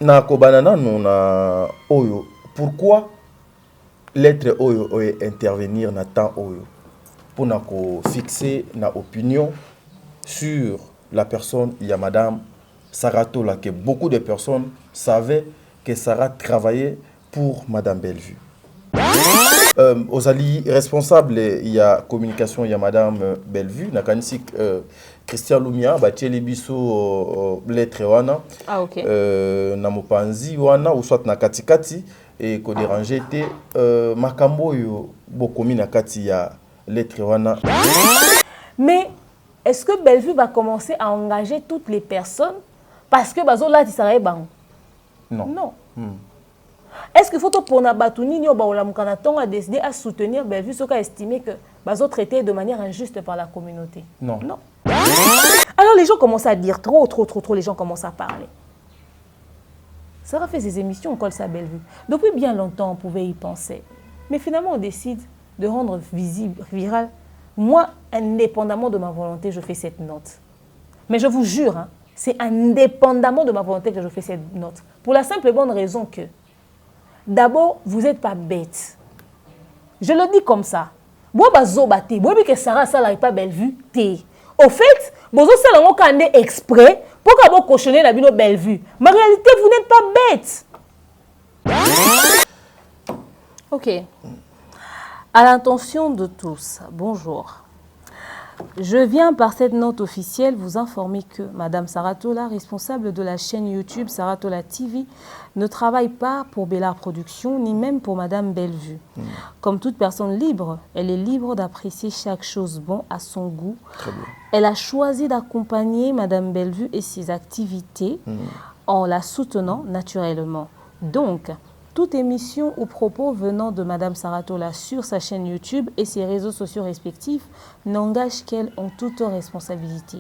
na kobanana na oyo. Pourquoi l'être oyo intervenir na temps oyo pour na fixer na opinion sur la personne, il y a Madame Saratola, que beaucoup de personnes savaient que Sarah travaillait pour Madame Bellevue. Aux alliés responsables, il y a communication, il y a Madame Bellevue, Nakanisik Christian Lumia, Batieli Bisso, lettre wana, Namopanzi wana, ou soit Nakatikati, et qu'on dérangeait était Makambo yo bokomi Nakati ya lettre wana. Mais est-ce que Bellevue va commencer à engager toutes les personnes parce que bazo là tisaraye bang? Non. Non. Est-ce qu'il faut que pour Nabatouni ni Obaola Mukanaton a décidé à soutenir Bellevue, ce qu'a estimé que bazo traité de manière injuste par la communauté? Non. Non. Alors les gens commencent à dire trop, les gens commencent à parler. Sarah fait ses émissions, on colle ça à Bellevue. Depuis bien longtemps, on pouvait y penser. Mais finalement, on décide de rendre visible, viral. Moi, indépendamment de ma volonté, je fais cette note. Mais je vous jure, hein, c'est indépendamment de ma volonté que je fais cette note. Pour la simple et bonne raison que, d'abord, vous n'êtes pas bête. Je le dis comme ça. Moi, je dis que Sarah, ça n'est pas Bellevue. Au fait, vous avez exprès pour que vous cochonnez la Bellevue. Mais en réalité, vous n'êtes pas bête. Ok. À l'intention de tous, bonjour. Je viens par cette note officielle vous informer que Madame Saratola, responsable de la chaîne YouTube Saratola TV, ne travaille pas pour Bellard Productions ni même pour Madame Bellevue. Comme toute personne libre, elle est libre d'apprécier chaque chose bon à son goût. Elle a choisi d'accompagner Madame Bellevue et ses activités en la soutenant naturellement. Donc, toute émission ou propos venant de Madame Saratola sur sa chaîne YouTube et ses réseaux sociaux respectifs n'engage qu'elle en toute responsabilité.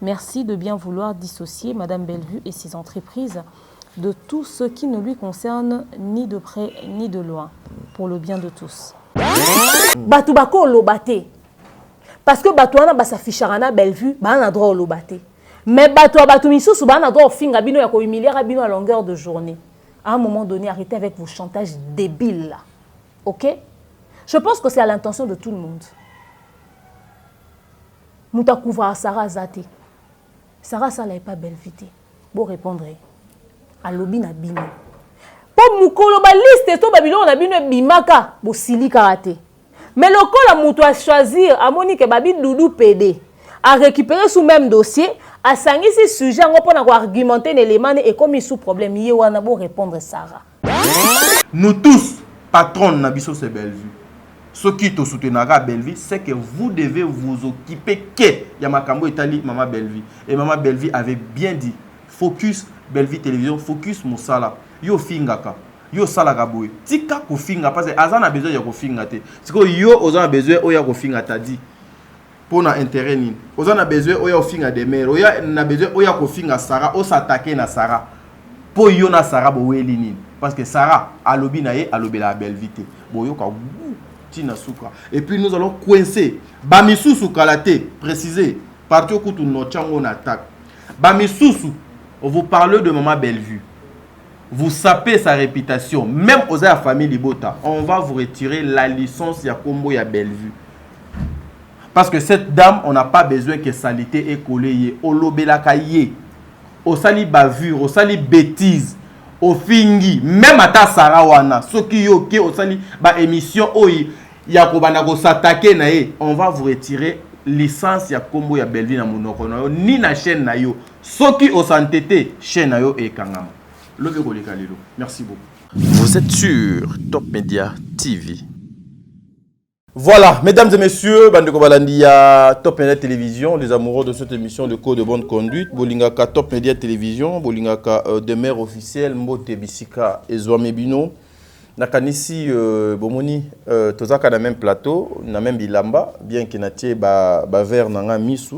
Merci de bien vouloir dissocier Madame Bellevue et ses entreprises de tout ce qui ne lui concerne ni de près ni de loin, pour le bien de tous. Batubako lobate. Parce que Batouana basaficharana Bellevue, ba na droit lobate. Mais Batua Batumisusu ba na droit finga bino ya ko humilier bino à longueur de journée. À un moment donné, arrêtez avec vos chantages débiles là. Ok? Je pense que c'est à l'intention de tout le monde. Nous t'accouvrons Sarah Zate. Sarah, ça n'est pas belle vite. Bon répondre. À l'obi na bino. Pour moukolo ba liste to babilo na bino bimaka bo sili karaté. Mais le col a mouto à choisir à Monique Babi Doudou PD. À récupérer sous même dossier. À sangi si sujet on peut argumenter l'élément et comme il sous problème il wana bo répondre Sarah. Nous tous patrons na biso c'est Bellevue. Ce qui te soutenira Bellevue, c'est que vous devez vous occuper que Yamakambo Italie Maman Bellevue. Et Maman Bellevue avait bien dit focus Bellevue télévision, focus Moussala. Yo fingaka. Yo salaka boy. Tika ko finga parce que azana besoin ya ko finga te. Siko yo ozana besoin oya ko finga ta dit. Pour na intérêt ni. Ozana besoin oya ofinga de mer. Oya na besoin oya ko finga Sarah, o s'attaquer na Sarah. Pour yo na Sarah bo weli ni. Parce que Sarah alobi na ye alobi la belle vite. Bo yo ka tina suka. Et puis nous allons coincer bamisusu kalate préciser partout kutu no chango na attaque. Bamisusu vous parlez de Maman Bellevue. Vous sapez sa réputation, même aux la famille Libota, on va vous retirer la licence ya Kombo ya Bellevue. Parce que cette dame, on n'a pas besoin que salité est collée. Au lobelakaye, au sali bavure, au sali bêtise, au fingi, même à ta sarawana, ce qui est ok, au sali ba émission, ya kobana s'attaquer na ye, on va vous retirer licence ya Kombo ya Bellevue na monoko na yo, ni na chaîne na yo, ce qui au santété, chaîne na yo et kangama. Merci beaucoup. Vous êtes sur Top Media TV. Voilà, mesdames et messieurs, Bandeko Balandia, Top Media Télévision, les amoureux de cette émission de Code de bonne conduite, Bolingaka Top Media Télévision, Bolingaka demeure officielle, Mbote Bisika et Zouamebino. Nakanisi Bomoni, Tozaka na même plateau, na même bilamba, bien que natie ba vers nanga misu.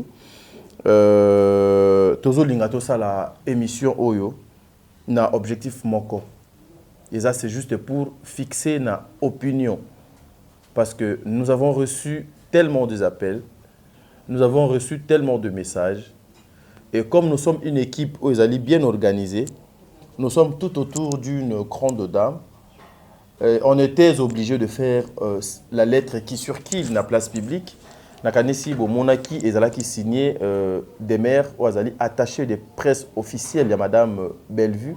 Tozo lingato ça la émission Oyo. Na objectif moko. Et ça, c'est juste pour fixer na opinion. Parce que nous avons reçu tellement de appels, nous avons reçu tellement de messages. Et comme nous sommes une équipe aux alliés bien organisée, nous sommes tout autour d'une grande dame. On était obligé de faire la lettre qui circule dans la place publique. Nakanisi Monaki et Zalaki signé des maires ou Azali attachés des presses officielles. Il y a Madame Bellevue.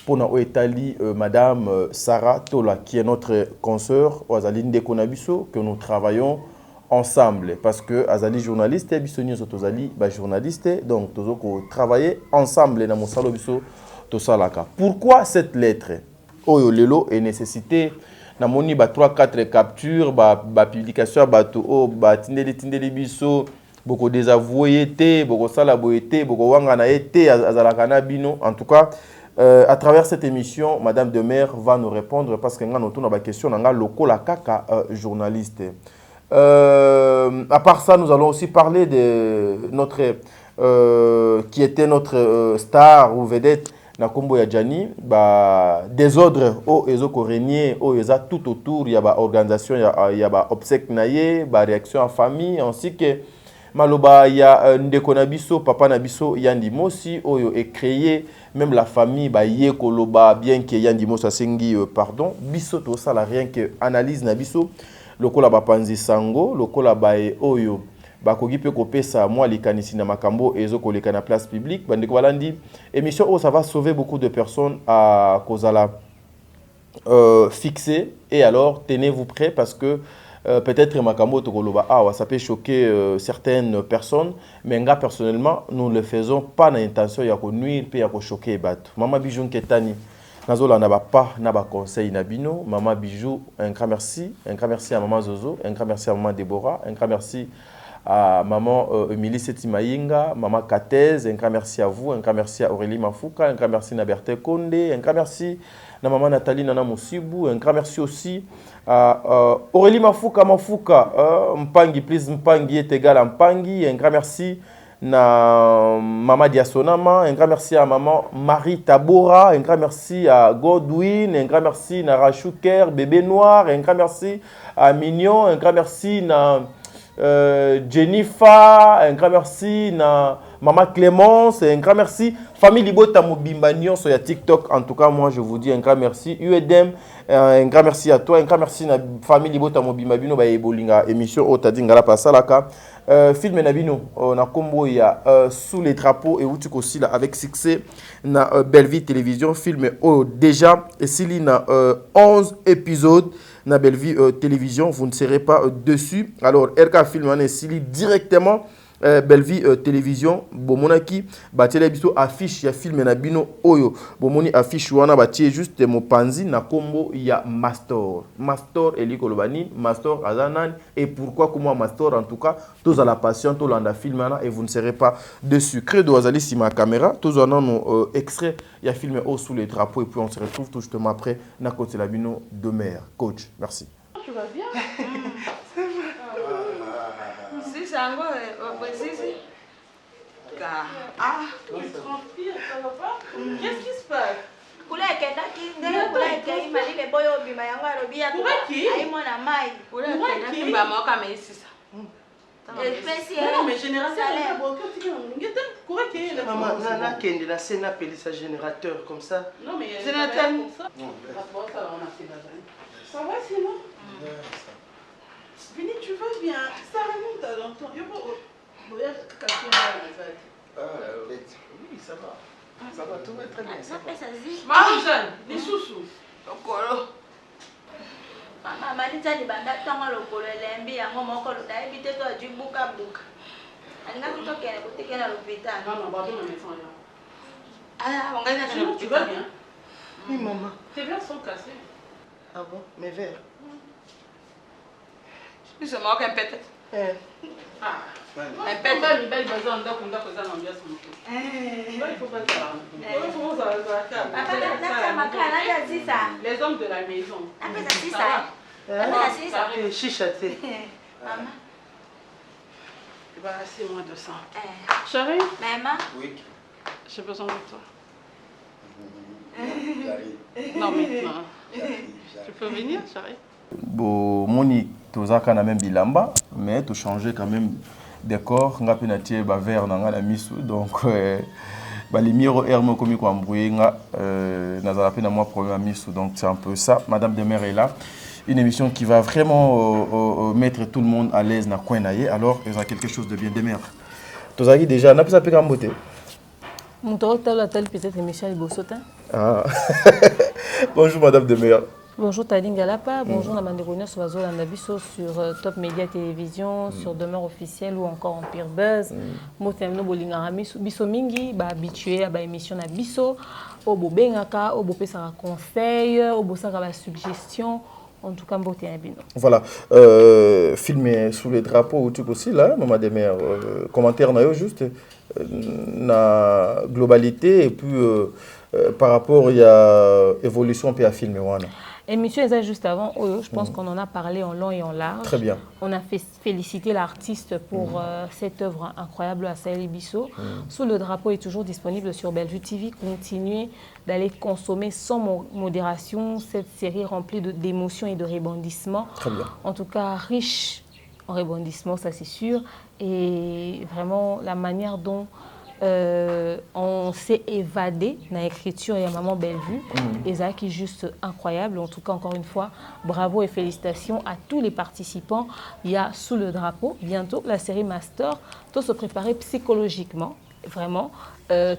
Pour nous étaler Madame Sarah Tola, qui est notre consoeur ou Azali Ndekonabiso, que nous travaillons ensemble. Parce que Azali journaliste et Bissoni Zotozali journaliste. Donc, nous avons travaillé ensemble dans mon salon Bisso Tosalaka. Pourquoi cette lettre? Oyo lelo est nécessité. Na moni ba 3-4 captures, ba publication bato o ba tindeli biso boko désavoué té, boko sala boyete, boko wanga na été azalaka na bino. En tout cas, à travers cette émission, Madame de Maire va nous répondre parce que nga noto na ba question nga loko la kaka journaliste. À part ça, nous allons aussi parler de notre qui était notre star ou vedette na kombo ya Jani, désordre au ezoko régner au eza tout autour, il y a ba organisation, il y a ba obsèque naye, ba réaction en famille, ainsi que maloba il y a ndeko na biso, papa na biso Yandi Mosi oyo est créé même la famille ba ye koloba bien que Yandi Mosi asengi pardon, biso to ça la rien que analyse na biso lokola ba panzi sango, lokola ba oyo bakogi pe kopesa moi likanisi na makambo ezoko leka na place publique bandeko balandi émission où ça va sauver beaucoup de personnes à kozala fixer et alors tenez-vous prêts parce que peut-être makambo tokoloba ça peut choquer certaines personnes mais nga personnellement nous ne le faisons pas dans l'intention ya ko nuire pe ya ko choquer bato mama bijou ketani nazola na ba pas na ba conseil na bino mama bijou un grand merci à maman Zozo, un grand merci à maman Déborah, un grand merci à maman Emilie Setimaïnga, maman Katez, un grand merci à vous, un grand merci à Aurélie Mafouka, un grand merci à Berthe Condé, un grand merci à maman Nathalie Nana Moussibou, un grand merci aussi à Aurélie Mafouka, Mpangi, please Mpangi est égal à Mpangi, un grand merci à maman Diasonama, un grand merci à maman Marie Tabora, un grand merci à Godwin, un grand merci à Rachouker, bébé noir, un grand merci à Mignon, un grand merci à Jennifer, un grand merci à Maman Clémence, un grand merci famille Libota Mobimba Nyon sur TikTok. En tout cas, moi je vous dis un grand merci. UEDM, un grand merci à toi, un grand merci à famille Libota Mobimba Bino ba ebolinga émission Otadingala Pasalaka. Film Nabino na combo il y a sous les drapeaux et outuko aussi là avec succès na Bellevue télévision film déjà et s'il y a 11 épisodes na Bellevue télévision, vous ne serez pas dessus. Alors RK film on est directement Bellevue télévision bomonaki batele biso affiche ya film na bino oyo bomoni affiche wana batie juste mopanzi na kombo ya Mastor eliko lobani Mastor azanan et pourquoi comment Mastor en tout cas tous à la passion tout landa film là et vous ne serez pas dessus. Credo azali si ma caméra tous on a extrait ya film au sous les drapeaux et puis on se retrouve tout justement après na côté la bino de mer. Coach, merci. Tu vas bien? Sango, tu transpires, ça va pas? Qu'est-ce qui se passe? Non, mais générateur. Générateur comme ça. Non, mais générateur. Ça va sinon? Vini, tu vas bien? Ça remonte à longtemps. Oui, ça va. Ça va, tout va très bien. Ça va. Maman Jeanne, les sous-sous. Maman, Malita, les bandas, tant à l'opolo, l'embi, à mon moko, l'otaï, vite toi, du bouka bouka. Elle n'a pas qu'elle a côté qu'elle a l'hôpital. Non, pardon, ma maison là. Ah, on gagne à l'hôpital. Tu vas bien? Oui, maman. Tes verres sont cassés. Ah bon? Mes verres? Je me moque un peut-être. Ah, un peu. Il faut pas ça. Les hommes de la maison. Chichaté. Maman. Bah, c'est moins de ça. Chérie? Maman? Oui. J'ai besoin de toi. Non, maintenant. Tu peux venir, chérie? Bon, Moni, tu as quand même bilamba, mais tu changes quand même décor. On a pénétré vers dans la mise, donc les meilleurs hermes comme quoi embrouillé nazala pe na moi problème à Miss, donc c'est un peu ça. Madame Demer est là. Une émission qui va vraiment mettre tout le monde à l'aise na coin naie. Alors, il y a quelque chose de bien Demer. Tozaki déjà n'a pas ça pe kambote. Mon tour peut-être Michel Bossota. Ah. Bonjour Madame Demer. Bonjour Taling Galapa, bonjour Namanderonia sur Landabiso sur Top Média Télévision, sur Demeure Officielle ou encore Empire Buzz. Moi, no Bolingami, Biso Mingi, habitué à l'émission na Biso, au Bobengaka, au Bopesa conseil, au Bosaka suggestion. En tout cas, beauté à Bino. Voilà. Filmé sous les drapeaux ou tout aussi là, Maman Demer. Commentaire na juste na globalité et puis par rapport il y a évolution puis à filmer wana. Émission juste avant, je pense qu'on en a parlé en long et en large. Très bien. On a félicité l'artiste pour cette œuvre incroyable à Saël Bisso. Sous le drapeau est toujours disponible sur Bellevue TV. Continuez d'aller consommer sans modération cette série remplie d'émotions et de rebondissements. Très bien. En tout cas, riche en rebondissements, ça c'est sûr. Et vraiment, la manière dont on s'est évadé dans l'écriture et à Maman Bellevue. Et ça qui est juste incroyable. En tout cas, encore une fois, bravo et félicitations à tous les participants. Il y a sous le drapeau, bientôt, la série Master. Tout se préparer psychologiquement, vraiment.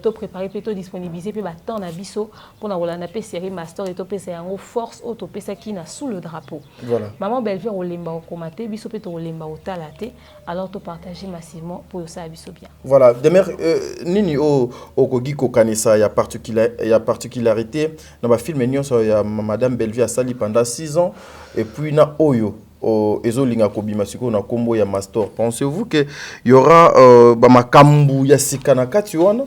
Tout préparer, plutôt disponibiliser, puis temps na biso pour la série Master et tout c'est en force auto ça qui n'a sous le drapeau. Voilà. Maman Bellevue au lemba au komate, biso peut au lemba au talate, alors tout partager massivement pour ça biso bien. Voilà, Demer nini au kogiko kanisa ya particularité dans le film nyonso ya Madame Bellevue a sali pendant 6 ans et puis na oyo ezolinga kobima siko na kombo ya Master. Pensez-vous que il y aura makambu ya sikana kati wana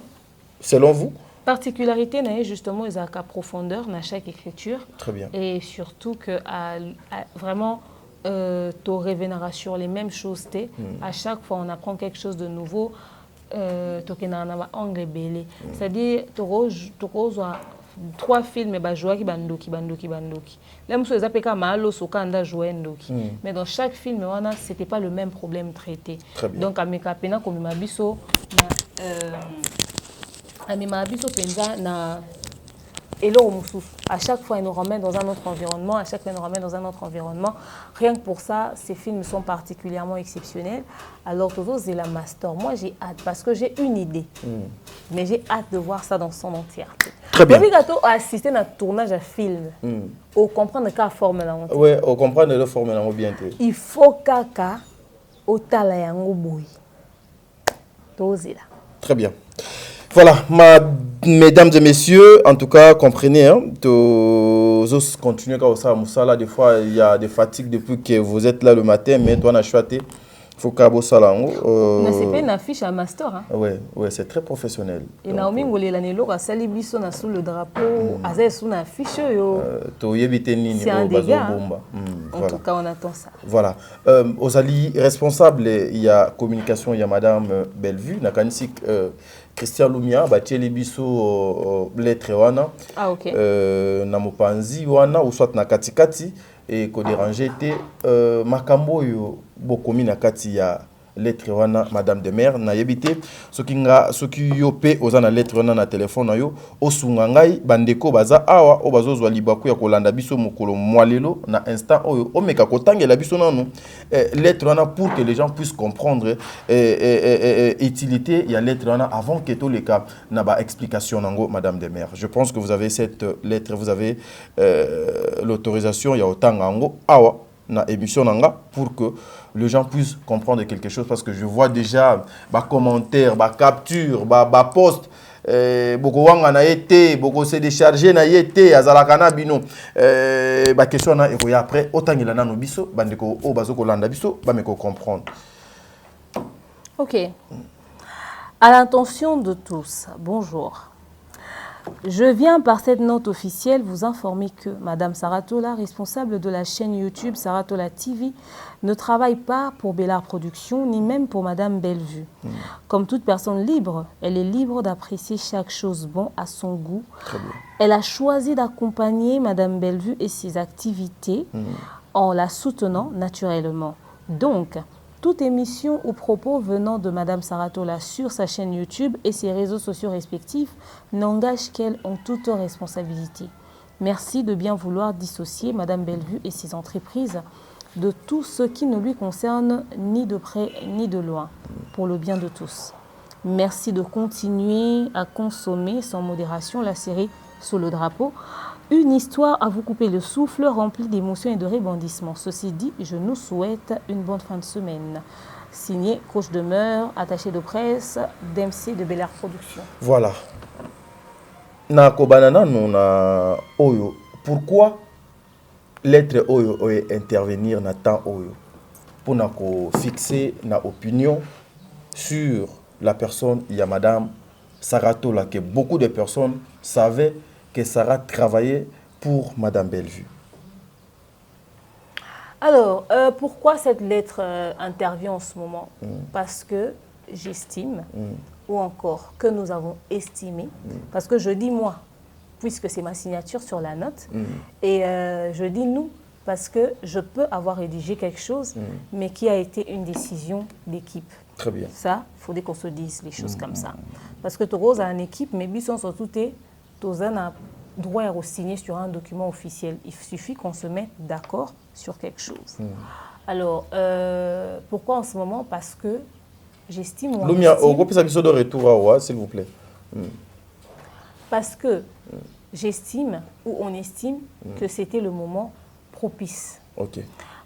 selon vous? Particularité n'est justement ils ont qu'à profondeur dans chaque écriture. Très bien. Et surtout que vraiment tu reviendras sur les mêmes choses. À chaque fois on apprend quelque chose de nouveau. Tu as un angle belé. C'est-à-dire tu as 3 films qui bandoki. Là monsieur les appelle comme malo sokanda jouendoki. Mais dans chaque film c'était pas le même problème traité. Donc à mes capena comme mabiso penza na à chaque fois, ils nous ramènent dans un autre environnement. À chaque fois, ils nous ramènent dans un autre environnement. Rien que pour ça, ces films sont particulièrement exceptionnels. Alors, toujours, c'est la Master. Moi, j'ai hâte parce que j'ai une idée. Mais j'ai hâte de voir ça dans son entièreté. Très bien. Depuis que tu as assisté à un tournage à film, on comprend de quelle forme là. Oui, on comprend de la forme là bien. Il faut kaka au talayango boy. Très bien. Voilà, mesdames et messieurs, en tout cas, comprenez, hein, continuez comme ça, là, des fois, il y a des fatigues depuis que vous êtes là le matin, mais toi, on a choisi, il faut que ça là. C'est pas une affiche à Master. Hein? Oui, c'est très professionnel. Et Naomi Ngolé, l'année là, a sali biso na sous le drapeau, a sous une affiche. C'est un dégât. En tout cas, on attend ça. Voilà. Aux alliés responsables, il y a communication, il y a Madame Bellevue, Nakanisik. Christian Lumia batieli biso lettre wana na mopanzi wana ou soit na katikati et ko déranger te makambo yo bokomi na kati ya lettre wana Madame Demer na yebite soki yo pe oza na lettre wana na téléphone na yo osunga ngai bandeko baza awa o bazozwa libaku ya kolanda biso mokolo mwalelo na instant oyo omeka kotangela biso nanu lettre wana pour que les gens puissent comprendre utilité ya lettre wana avant que tout les cas na ba explication nango Madame Demer. Je pense que vous avez cette lettre, vous avez l'autorisation ya otanga ngo awa na émission nanga pour que les gens puissent comprendre quelque chose parce que je vois déjà des commentaires, des captures, des posts, beaucoup wanga na été, beaucoup se décharger na été, azalaka na bino, ba question na et après autant il na no biso, bandeko o bazoko landa biso, ba meko comprendre. OK. À l'intention de tous, bonjour. Je viens par cette note officielle vous informer que Madame Saratola, responsable de la chaîne YouTube Saratola TV, ne travaille pas pour Bellard Productions ni même pour Madame Bellevue. Comme toute personne libre, elle est libre d'apprécier chaque chose bon à son goût. Elle a choisi d'accompagner Madame Bellevue et ses activités en la soutenant naturellement. Donc, Toute émission ou propos venant de Madame Saratola sur sa chaîne YouTube et ses réseaux sociaux respectifs n'engage qu'elle en toute responsabilité. Merci de bien vouloir dissocier Madame Bellevue et ses entreprises de tout ce qui ne lui concerne ni de près ni de loin, pour le bien de tous. Merci de continuer à consommer sans modération la série Sous le drapeau, une histoire à vous couper le souffle, remplie d'émotions et de rebondissements. Ceci dit, je nous souhaite une bonne fin de semaine. Signé Coach Demeure, attaché de presse d'MC de Bel Air Production. Voilà. Na kobanana na oyo. Pourquoi l'être oyo intervenir na temps oyo? Pour na ko fixer na opinion sur la personne, il y a Madame Saratola, que beaucoup de personnes savaient que Sarah travaillait pour Madame Bellevue. Alors, pourquoi cette lettre intervient en ce moment? Parce que j'estime, ou encore que nous avons estimé, parce que je dis moi, puisque c'est ma signature sur la note, et je dis nous, parce que je peux avoir rédigé quelque chose, mais qui a été une décision d'équipe. Très bien. Ça, il faudrait qu'on se dise les choses comme ça. Parce que tu as une équipe, mais ils sont surtout, tu as droit à signer sur un document officiel. Il suffit qu'on se mette d'accord sur quelque chose. Alors, pourquoi en ce moment? Parce que j'estime... Lumia, au groupe, ça de retour, s'il vous plaît. Parce que j'estime, ou on estime, que c'était le moment propice. Ok.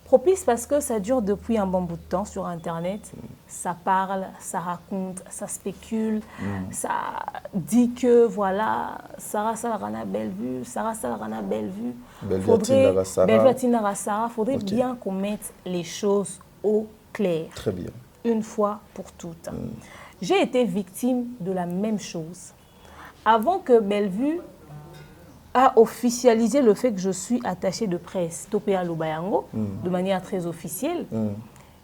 Propice parce que ça dure depuis un bon bout de temps sur Internet. Ça parle, ça raconte, ça spécule, ça dit que voilà, Sarah Salarana Bellevue, Sarah Salarana Bellevue. Faudrait bien qu'on mette les choses au clair. Très bien. Une fois pour toutes. J'ai été victime de la même chose. Avant que Bellevue a officialisé le fait que je suis attachée de presse Topéa Lobayango, de manière très officielle.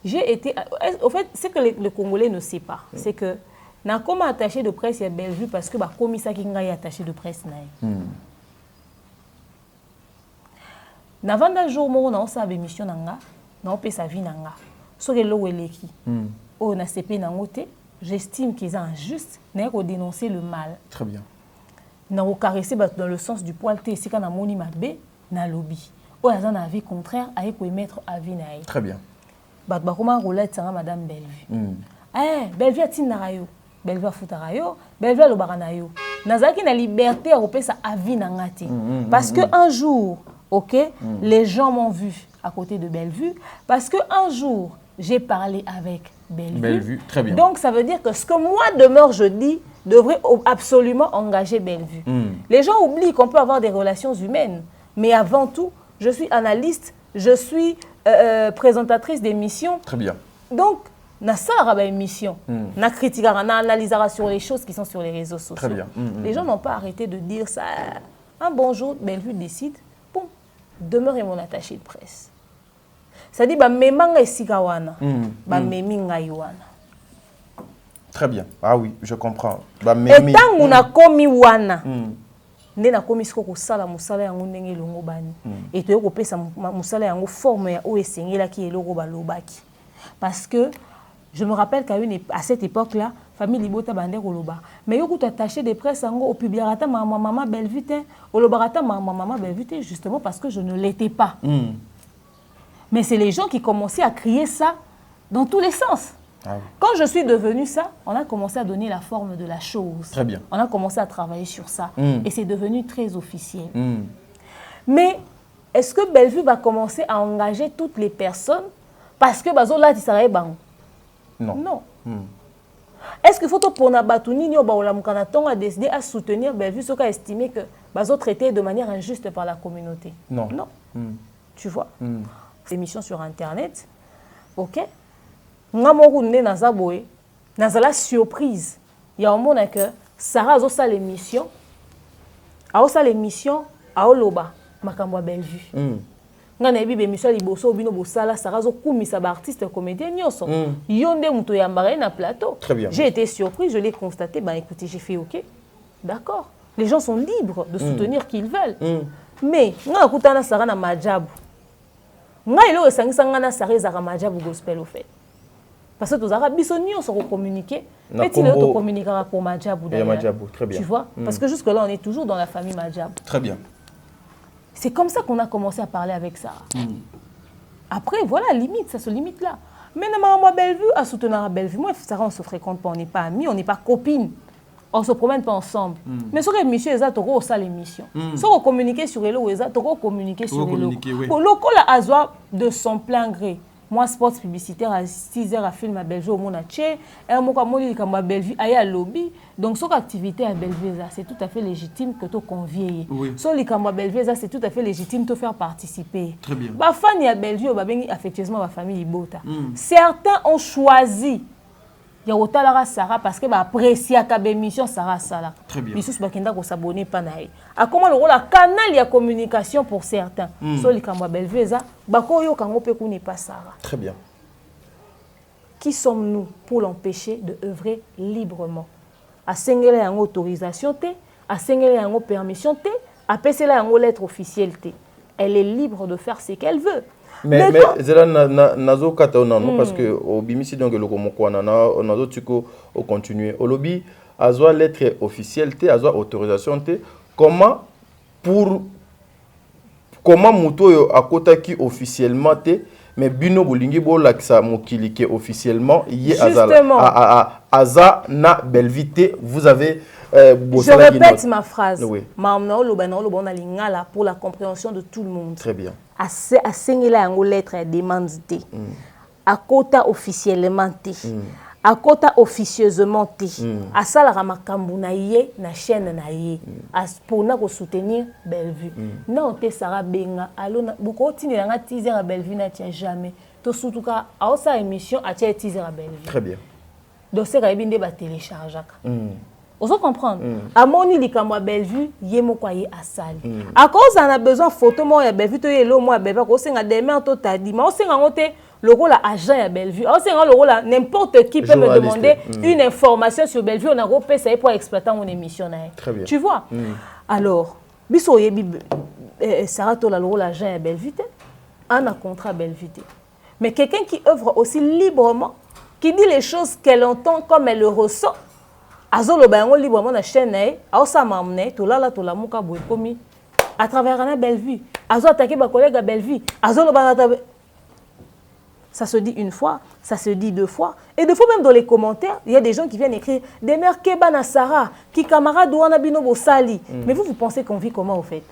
J'ai été... En fait, ce que le Congolais ne sait pas, c'est que na comme attaché de presse, il y a Bellevue parce que bah comme ça qui est attaché de presse na vanda jour mo na osa émission nanga na opé sa vie nanga so ke lo weleki o na CP na ngote, j'estime qu'ils sont injustes, na ko dénoncer le mal. Très bien. Na caresser dans le sens du poil té c'est quand na moni mabe na lobby o ya na avis contraire a ko émettre avis na ye. Très bien. Ba comment roulette sanga Madame Bellevue Bellevue atinaka yo, Bellevue afutaka yo, Bellevue alobaka na yo nazaki na liberté à kopesa avis na ngati parce que un jour les gens m'ont vu à côté de Bellevue parce que un jour j'ai parlé avec Bellevue. Très bien. Donc ça veut dire que ce que moi Demeure je dis devrait absolument engager Bellevue. Les gens oublient qu'on peut avoir des relations humaines, mais avant tout, je suis analyste, je suis présentatrice d'émissions. Très bien. Donc, na ça émission, na critique, na analysera sur les choses qui sont sur les réseaux sociaux. Très bien. Les gens n'ont pas arrêté de dire ça. Un bon jour, Bellevue décide, bon, Demeure est mon attaché de presse. Ça dit, bah memanga esikawana, bah meminga iwana. Très bien. Ah oui, je comprends. Et tant qu'on a commis wana, ne na commis ko sala musala yango ndenge longo bani. Et tu ko pesa musala yango forme ya o esengela ki eloko balobaki. Parce que je me rappelle qu'à cette époque-là, famille Libota bande koloba. Mais yo ko attaché des presse yango au publiarata maman Bellevue te, au lobarata maman Bellevue te justement parce que je ne l'étais pas. Mais c'est les gens qui commençaient à crier ça dans tous les sens. Ah oui. Quand je suis devenue ça, on a commencé à donner la forme de la chose. Très bien. On a commencé à travailler sur ça. Et c'est devenu très officiel. Mais est-ce que Bellevue va commencer à engager toutes les personnes parce que bazo là tu bang? Non. Non. Est-ce qu'il faut pour na batuni ou ba la a décidé à soutenir Bellevue ce qu'a estimé que bazo traité de manière injuste par la communauté? Non. Non. Tu vois. Émission sur internet. OK? Ngamourune nazaboé, nazala surprise. Il y a un moment que Sarah a sa l'émission, a oloba makambo Bellevue. Ngana ebi émission liboso bino bosala Sarah zo kumisa ba artiste comédien nyoso. Yonde muto yambara na plateau. J'ai été surprise, je l'ai constaté, bah écoutez, j'ai fait OK. D'accord. Les gens sont libres de soutenir qui ils veulent. Mais ngana kutana Sarah na majabu. Nga ilo esangisa ngana Sarah za majabu gospel au fait. Parce que tous les Arabes sont communiqués. Na Mais tu ne Combo- communiqueras pour Madjabou Il y a d'ailleurs. Madjabou, très bien. Tu vois? Parce que jusque-là, on est toujours dans la famille Madjabou. Très bien. C'est comme ça qu'on a commencé à parler avec Sarah. Après, voilà, limite, ça se limite là. Maintenant, moi, Bellevue, à soutenir à Bellevue. Moi, Sarah, on ne se fréquente pas, on n'est pas amis, on n'est pas copines. On ne se promène pas ensemble. Mais sur l'émission, ils ont ça l'émission. Si on communique sur Hello, ils ont communiqué sur Hello. communiquer, oui. Pour le coup, là, à Zoa, de son plein gré. Moi, sport publicitaire à 6h à film à Bellevue au Monaché. Et moi, comme à Bellevue, à lobby. Donc, cette activité à Bellevue, c'est tout à fait légitime que tu convies. Oui. So, les à Bellevue, c'est tout à fait légitime de faire participer. Très bien. Bah, fan à Bellevue, bah, affectueusement, ma famille Ibota. Certains ont choisi. Il y a autant la Sarah parce que bah apprécier à ta émission Sarah Sala. Très bien. Bisous bah kenda ko s'abonner pas naï. À comment le rôle la canal de communication pour certains. So les kamwa Belveza, bah ko yo kango pe n'est pas Sarah. Très bien. Qui sommes-nous pour l'empêcher de œuvrer librement? À sengela en autorisation té, à sengela en permission té, à pesela en lettre officielle té. Elle est libre de faire ce qu'elle veut. Mais zela nazo kata non parce que au bimisi donc le komokwana nazo tiko au continuer au lobby azwa lettre officielle té azwa autorisation té comment muto yo akota ki officiellement té mais bino bolingi bo laksa mokili ke officiellement yé azala aza na Belvité vous avez je répète ma phrase. Oui. Pour la compréhension de tout le monde. Très bien. À sengela en lettre demande té. À quota officiellement té. À quota officieusement té. À ça la ramakambu na yé na chaîne na yé. Pour na soutenir Bellevue. Non té Sarah benga allo beaucoup tini nga teaser à Bellevue na tient jamais. To surtout ka a sa émission a tient teaser à Bellevue. Très bien. Donc c'est ka binde ba télécharger. Vous comprenez? À mon île, quand moi Bellevue, yé mo quoi yé à salle. À cause on a besoin photo moi ya Bellevue, to yé lo moi Bellevue, ko senga demain to tadi, mais on senga ngote le rôle à agent ya Bellevue. On senga le rôle n'importe qui peut me demander une information sur Bellevue, on a repé ça pour exploiter mon émission. Très bien. Tu vois? Alors, biso yé Sarah to la rôle agent ya Bellevue, on a contrat Bellevue. Mais quelqu'un qui œuvre aussi librement, qui dit les choses qu'elle entend comme elle le ressent. Azolo bango librement na chaîne a osa mamne to la to la muka boy komi à travers un Bellevue azo attaquer ba collègue à Bellevue azolo banata. Ça se dit une fois, ça se dit deux fois et deux fois même dans les commentaires, il y a des gens qui viennent écrire des mères keba na Sarah qui camarade wana bino bo sali. Mais vous pensez qu'on vit comment au fait?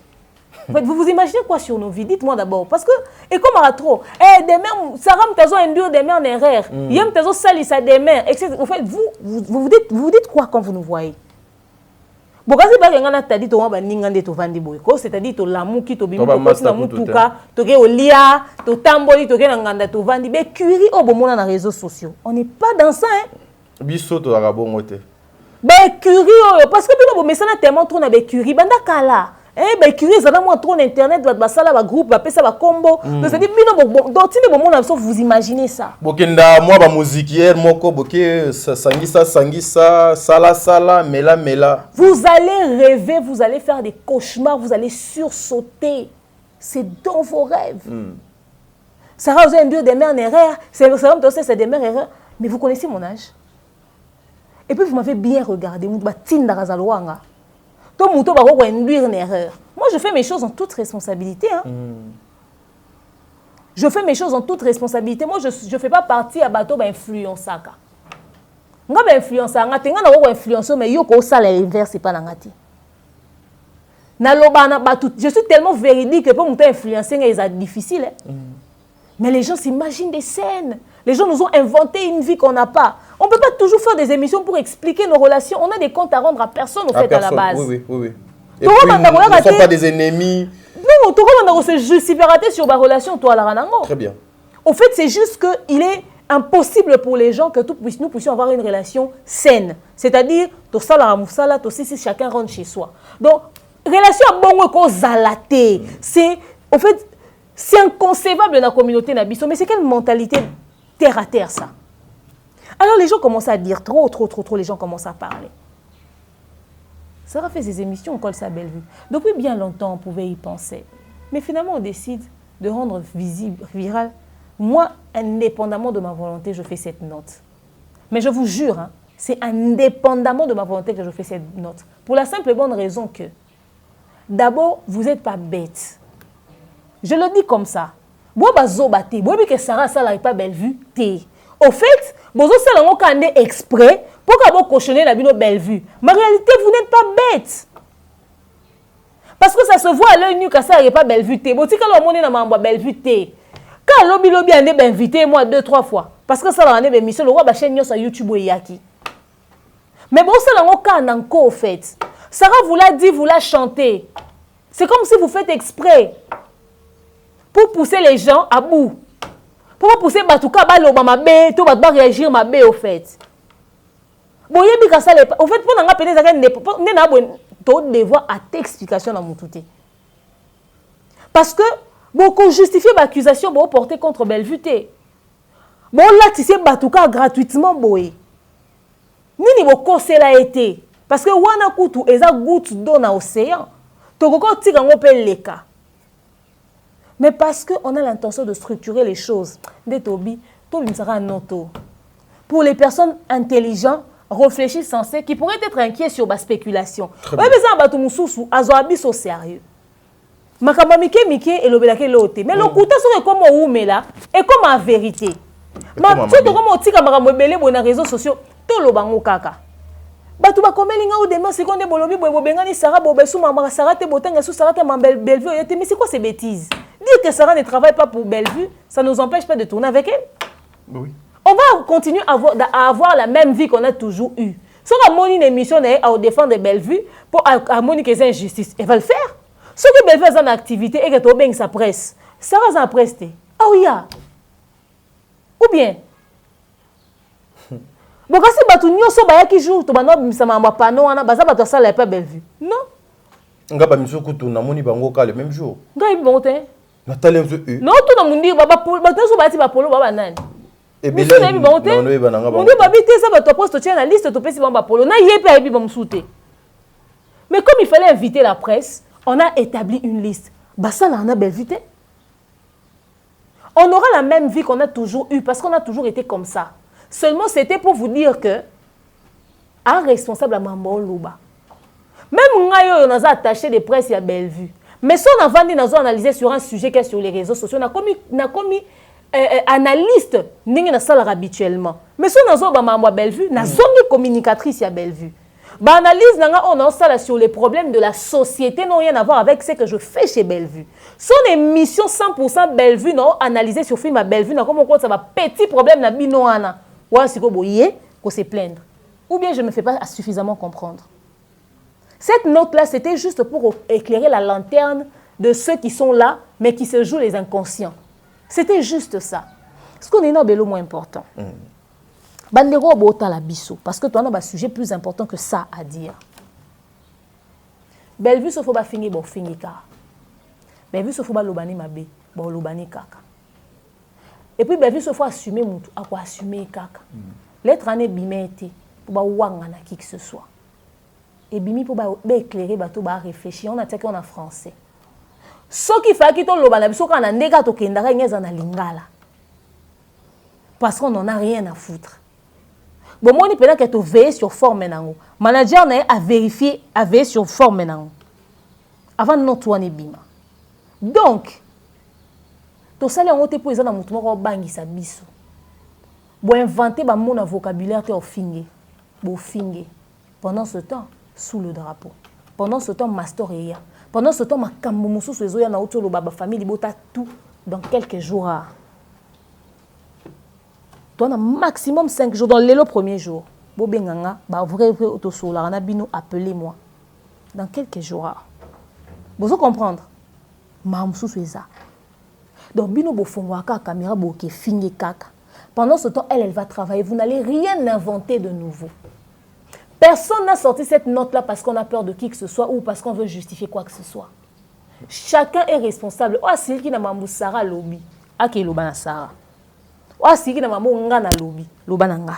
En fait, vous vous imaginez quoi sur nos vies? Dites-moi d'abord. Parce que, et comme à trop, des mères, Sarah m'tazo endure des mères erreurs. Yem m'tazo sali sa des mères, etc. En fait, vous dites quoi quand vous nous voyez? Bokazi ba ngana tadi to ba ningande to vandi boyko, c'est-à-dire to lamu ki to bimu to na mutuka, to ke olia, to tamboli to ke nganda to vandi be curie au bomona na réseaux sociaux. On n'est pas dans ça hein. Biso to arabo ngote. Be curie parce que bino bo mesana tellement trop na be curie banda kala. Eh ben curieux ça moi trop internet ba sala ba groupe ba pesa ba combo donc c'est dit bino donc tine bo mona sauf vous imaginez ça bokenda moi ba musiquière moko boké sangisa sala mela vous allez rêver, vous allez faire des cauchemars, vous allez sursauter, c'est dans vos rêves. Sarah vous avez des mères erreurs, c'est des mères erreurs, mais vous connaissez mon âge et puis vous m'avez bien regardé vous ba tinda razalwanga. Induire une erreur. Moi, je fais mes choses en toute responsabilité. Hein. Je fais mes choses en toute responsabilité. Moi, je ne fais pas partie à bateau influencer. Je ne influencer. Mais l'inverse, c'est pas l'ingati. Je suis tellement véridique que pour influencer, c'est difficile. Hein. Mais les gens s'imaginent des scènes. Les gens nous ont inventé une vie qu'on n'a pas. On ne peut pas toujours faire des émissions pour expliquer nos relations. On a des comptes à rendre à personne, au fait, à la base. Oui. Et puis, nous ne sommes pas des ennemis. Non, tu vois, se justifier sur ma relation, toi, à la Ranango. Très bien. Au fait, c'est juste qu'il est impossible pour les gens que nous puissions avoir une relation saine. C'est-à-dire, tout ça, la moussala, tout si chacun rentre chez soi. Donc, relation à bon ko zalaté. C'est, au fait, c'est inconcevable dans la communauté Nabiso. Mais c'est quelle mentalité terre à terre, ça? Alors les gens commencent à dire trop, les gens commencent à parler. Sarah fait ses émissions, on colle sa Bellevue. Depuis bien longtemps, on pouvait y penser. Mais finalement, on décide de rendre visible, viral, Moi, indépendamment de ma volonté, je fais cette note. Mais je vous jure, hein, c'est indépendamment de ma volonté que je fais cette note. Pour la simple et bonne raison que, d'abord, vous n'êtes pas bête. Je le dis comme ça. Vous avez dit que Sarah, ça n'est pas belle vue. Au fait, vous avez exprès pour que vous cochonnez la belle vue. Mais en réalité, vous n'êtes pas bête. Parce que ça se voit à l'œil nu que ça n'est pas belle vue. Vous dites que le monde est dans belle vue. Quand lobby a invité moi 2-3 fois. Parce que ça a été émission, le roi de la chaîne sur YouTube et Yaki. Mais bon, ça n'a encore au fait. Sarah vous l'a dit, vous l'a chanté. C'est comme si vous faites exprès. Pour pousser les gens à bout. Pour pousser Batouka, tout va réagir ma bé au fait. Bon, il y a ça. Au fait, pour nous appeler ça, nous devoir à t'explication dans mon touté. Parce que, beaucoup justifier l'accusation, bon, porter contre Bellevue. Bon, là, tu sais, Batouka gratuitement, boy. Ni beaucoup c'est l'a été. Parce que, wana kutu, eza goutte d'eau dans l'océan. Tokoko tika ngope leka. Mais parce qu'on a l'intention de structurer les choses. Pour les personnes intelligentes, réfléchis, sensées, qui pourraient être inquiets sur la spéculation. Mais au sérieux. Mais le coup est comme on est là, et comme en vérité. Mais tu comme on tika les réseaux sociaux, tout le bango kaka. Batu ba komelinga ou demain seconde bolobi bobo bengani Sarah bobesu mama Sarah te botenga sous Sarah te Bellevue mais c'est quoi ces bêtises? Dire que Sarah ne travaille pas pour Bellevue, ça ne nous empêche pas de tourner avec elle. Oui. On va continuer à avoir la même vie qu'on a toujours eue. Si on a monté une émission à défendre Bellevue pour harmoniser les injustices, elle va le faire. Si que Bellevue est en activité et que tu as sa presse, Sarah est en presse. Ah oui, ou bien bon, quand c'est batou nyoso baya qui joue, to bano bisama mwa pano wana baza bato sala pas Bellevue. Non. Nga ba miso kutu na moni bango ka le même jour. Nga ibi bango te. Nathalie mso e. Non, to na mundi baba bato so bati ba polo baba nani. E bela ibi bango te. Non, ibi bango. Mundi babi te sa bato poste tient la liste to pesi ba polo. Na yepe ibi ba msute. Mais comme il fallait inviter la presse, on a établi une liste. Bah ça là on a Bellevue te. On aura la même vie qu'on a toujours eue parce qu'on a toujours été comme ça. Seulement, c'était pour vous dire que un responsable à Mambo Louba. Même on a attaché des presses à Bellevue. Mais si on a vendu, on a analysé sur un sujet qui est sur les réseaux sociaux, on a commis analyste habituellement. Mais si on a Mambo Bellevue, on a une communicatrice à Bellevue. Analyse, on a ça sur les problèmes de la société, n'ont rien à voir avec ce que je fais chez Bellevue. Son émission 100% Bellevue, non, analysée sur film à Bellevue, comme on ça va petit problème na binoana. Ou si vous voyez, qu'on se plaindre. Ou bien je ne me fais pas suffisamment comprendre. Cette note-là, c'était juste pour éclairer la lanterne de ceux qui sont là, mais qui se jouent les inconscients. C'était juste ça. Ce qu'on est dans le moins important. Bandego bota la biso, parce que tu as un sujet plus important que ça à dire. Bellevue, il faut pas finir, bon, finir car. Bellevue, il faut pas lobani mabe, bon, lobani kaka. Et puis, Bellevue, il faut assumer moutou, à quoi assumer kaka. L'être année bimete, pour ba wangana qui que ce soit. Et bimi pour ba éclairer, bateau ba réfléchir, on a attaqué en français. Ce qui fait qu'il y lobana biso quand on a nega to kendara nyeza na lingala. Parce qu'on n'en a rien à foutre. Bon, moi, il que tu veilles sur forme maintenant. Manager n'a à vérifier, à veiller sur forme maintenant. Avant de notre one bima. Donc, tu sais, on te pose dans mon tour, bangi sa biso. Bon, inventer mon vocabulaire, tu es au finge. Bon, finge. Pendant ce temps, sous le drapeau. Pendant ce temps, mastoria. Pendant ce temps, ma kamboumoussou, sur les oya na autour de la famille, bota tout dans quelques jours. Tu as maximum 5 jours dans le premier jour. Bobenganga, ba vrai autosola, bino appelez-moi. Dans quelques jours. Vous comprendre? Mamsou c'est ça. Donc bino bo fongwaka caméra bo ke fingi kaka. Pendant ce temps, elle va travailler. Vous n'allez rien inventer de nouveau. Personne n'a sorti cette note-là parce qu'on a peur de qui que ce soit ou parce qu'on veut justifier quoi que ce soit. Chacun est responsable. Oh, c'est qui n'a pas Sarah lobby. Ah, qui est l'obana Sarah. Oh, c'est qui n'a pas ngana lobby. L'obananga.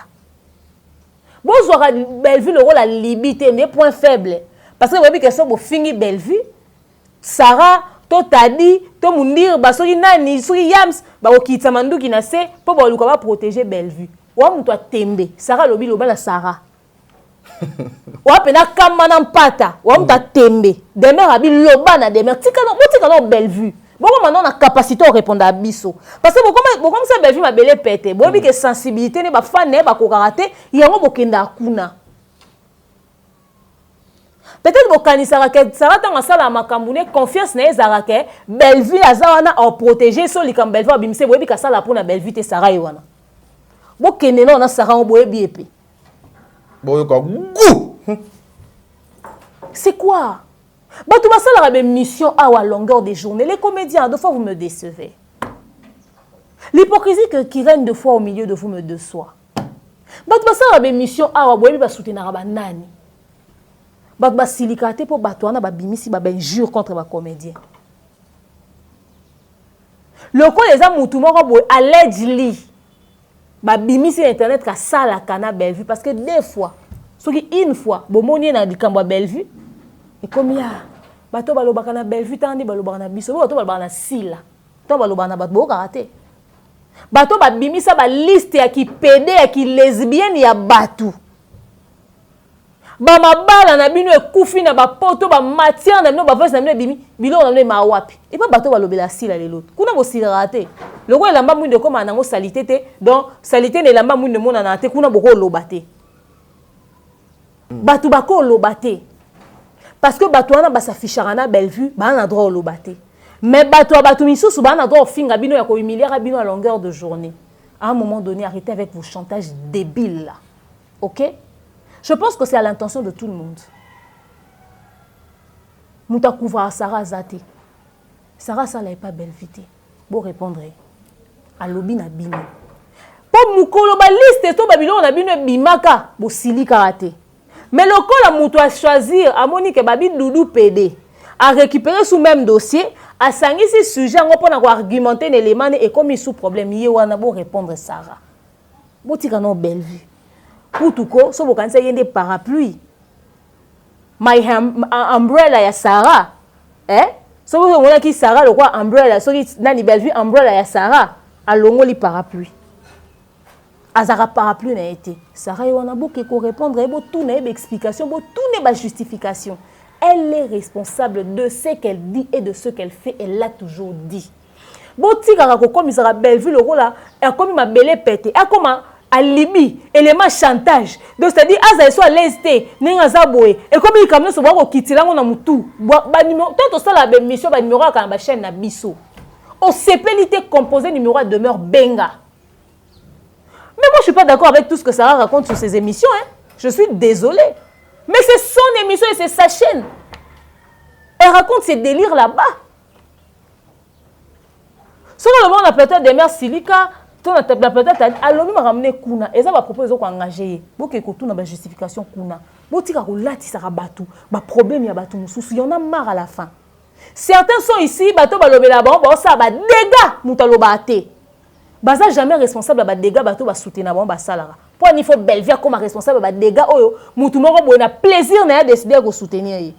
Bon, j'aurais Bellevue le rôle à limiter mes points faibles. Parce que vous avez question pour finir Bellevue. Sarah, to t'a dit, to mundir, basori nani, suri yams, ba okitsa manduki na se po ba luka ba protéger Bellevue wa muto atembe Sarah lobi loba la Sarah wa pena kama na mpata wa muto atembe demer abi loba na demer tika no Bellevue bon maintenant na capacité de répondre à biso parce que bon comme ça Bellevue ma belle pété bon bi que sensibilité ne ba fan ne ba ko karaté yango bokenda kuna. Peut-être que Sarah tanga sala makambu ne confiance na ezara ke Bellevue azawana en protéger so likam Bellevue abimse boyebi ka sala pona Bellevue te Sarah wana. Bo keneno na Sarah boyebi epé. Boyoka gou. C'est quoi? Bato basala ba mission à longueur de journée. Les comédiens, deux fois vous me décevez. L'hypocrisie qui règne deux fois au milieu de vous me déçoit. Bato basala ba mission à boyebi ba soutenir ba nani. Bato ba silikate po bato wana ba bimisi ba injure contre ba comédien. Le ko les amutu moko boy allegedly ba bimisi internet ka sala kana Bellevue parce que des fois soki une fois bomoni na likambo Bellevue et comme ya bato balobaka na Bellevue tandi balobaka na biso bato balobaka na sila to balobaka na bato bokarate bato ba bimisa ba liste ya ki pédé ya ki lesbienne ya bato ba mabala na bino ekufi na ba poto ba matière na bino ba vase na bino bimi bilo na bino ma wapi et pas bato balobela sila lelo kuna bo silate loko elamba mwinde koma nango salité te donc salité ne elamba mwinde mona na te kuna boko lobate bato bako lobate parce que bato wana ba s'affichera na Bellevue ba na droit lobate mais bato misusu ba na droit finga bino ya ko humilier bino à longueur de journée. À un moment donné, arrêtez avec vos chantages débiles là. OK? Je pense que c'est à l'intention de tout le monde. Mouta couvra Sarah Zate. Sarah ça n'est pas Bellevue. Bon répondre. À lobi na bino. Pour mukolo ba liste to babilo na bino bimaka bo sili karaté. Mais le col a mouto à choisir à Monique Babi Doudou PD à récupérer sous même dossier à sangi ce sujet on peut argumenter l'élément et comme il sous problème y wana bo répondre Sarah. Botika non Bellevue. Pour tout cas, so bokanisa yende parapluie. My umbrella ya Sarah. So vous voyez qui Sarah le quoi umbrella so nani Bellevue umbrella ya Sarah a longoli parapluie. Azara parapluie n'a été. Sarah wana boke ko répondre et bo tout n'a explication, bo tout n'est pas justification. Elle est responsable de ce qu'elle dit et de ce qu'elle fait, elle l'a toujours dit. Bo tika ko comme Sarah Bellevue le là, elle comme ma belle pété. Elle comme alibi, élément chantage. Donc c'est-à-dire aza soit lesté, ninga zaboé. Et comme il kamno so bako kitilango na mutu. Ba numéro tant ça la mission ba numéro ka ba chaîne na biso. Au CPLité composé numéro demeure benga. Mais moi je suis pas d'accord avec tout ce que Sarah raconte sur ses émissions hein. Je suis désolée. Mais c'est son émission et c'est sa chaîne. Elle raconte ses délires là-bas. Sur le monde, la peut-être des mères Silika, la peut-être alors m'a ramené kuna. Et ça va proposer qu'on engagé. Beaucoup écoutent na justification kuna. Botika ko lati sara batu. Ba problème ya batu mususu. Y en a marre à la fin. Certains sont ici, bato balobela ba ça ba dégâts mutaloba ate. Baza jamais responsable ba dégâts bato ba soutenir ba salara. Pour il faut Bellevue comme responsable ba dégâts oyo mutu moko boye na plaisir na décider ko soutenir.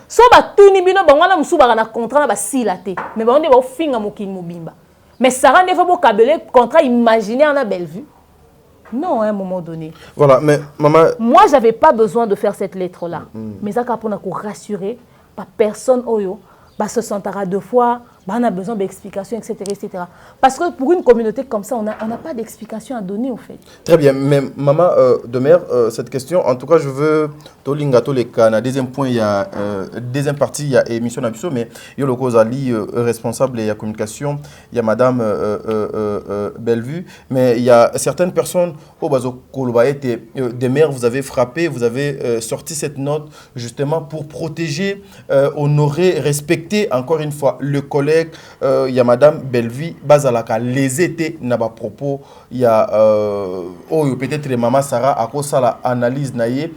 So ba tuni bino bangana musu ba na contrat na ba silate. Mais ba onde ba finga mokingi mobimba. Mais Sarah ne faut pas cabeler contrat imaginaire na Bellevue. Non, à un moment donné. Voilà, mais maman. Moi, j'avais pas besoin de faire cette lettre-là. Mais ça, pour nous rassurer, pas personne oyo, bah se sentira deux fois, bah on a besoin d'explications, etc., etc. Parce que pour une communauté comme ça, on n'a pas d'explication à donner, en fait. Très bien, mais maman de mère, cette question, en tout cas, je veux tolinga toleka. Deuxième point, il y a deuxième partie, il y a émission d'absolu, mais il y a le cause Ali responsable et la communication, il y a Madame Bellevue, mais il y a certaines personnes au bazo Kolobaete des mères, vous avez frappé, vous avez sorti cette note justement pour protéger, honorer, respecter encore une fois le collègue. Il y a Madame Bellevue, Bazalaka, les étés n'a pas propos. Il y a peut-être Maman Sarah à cause de la analyse naïe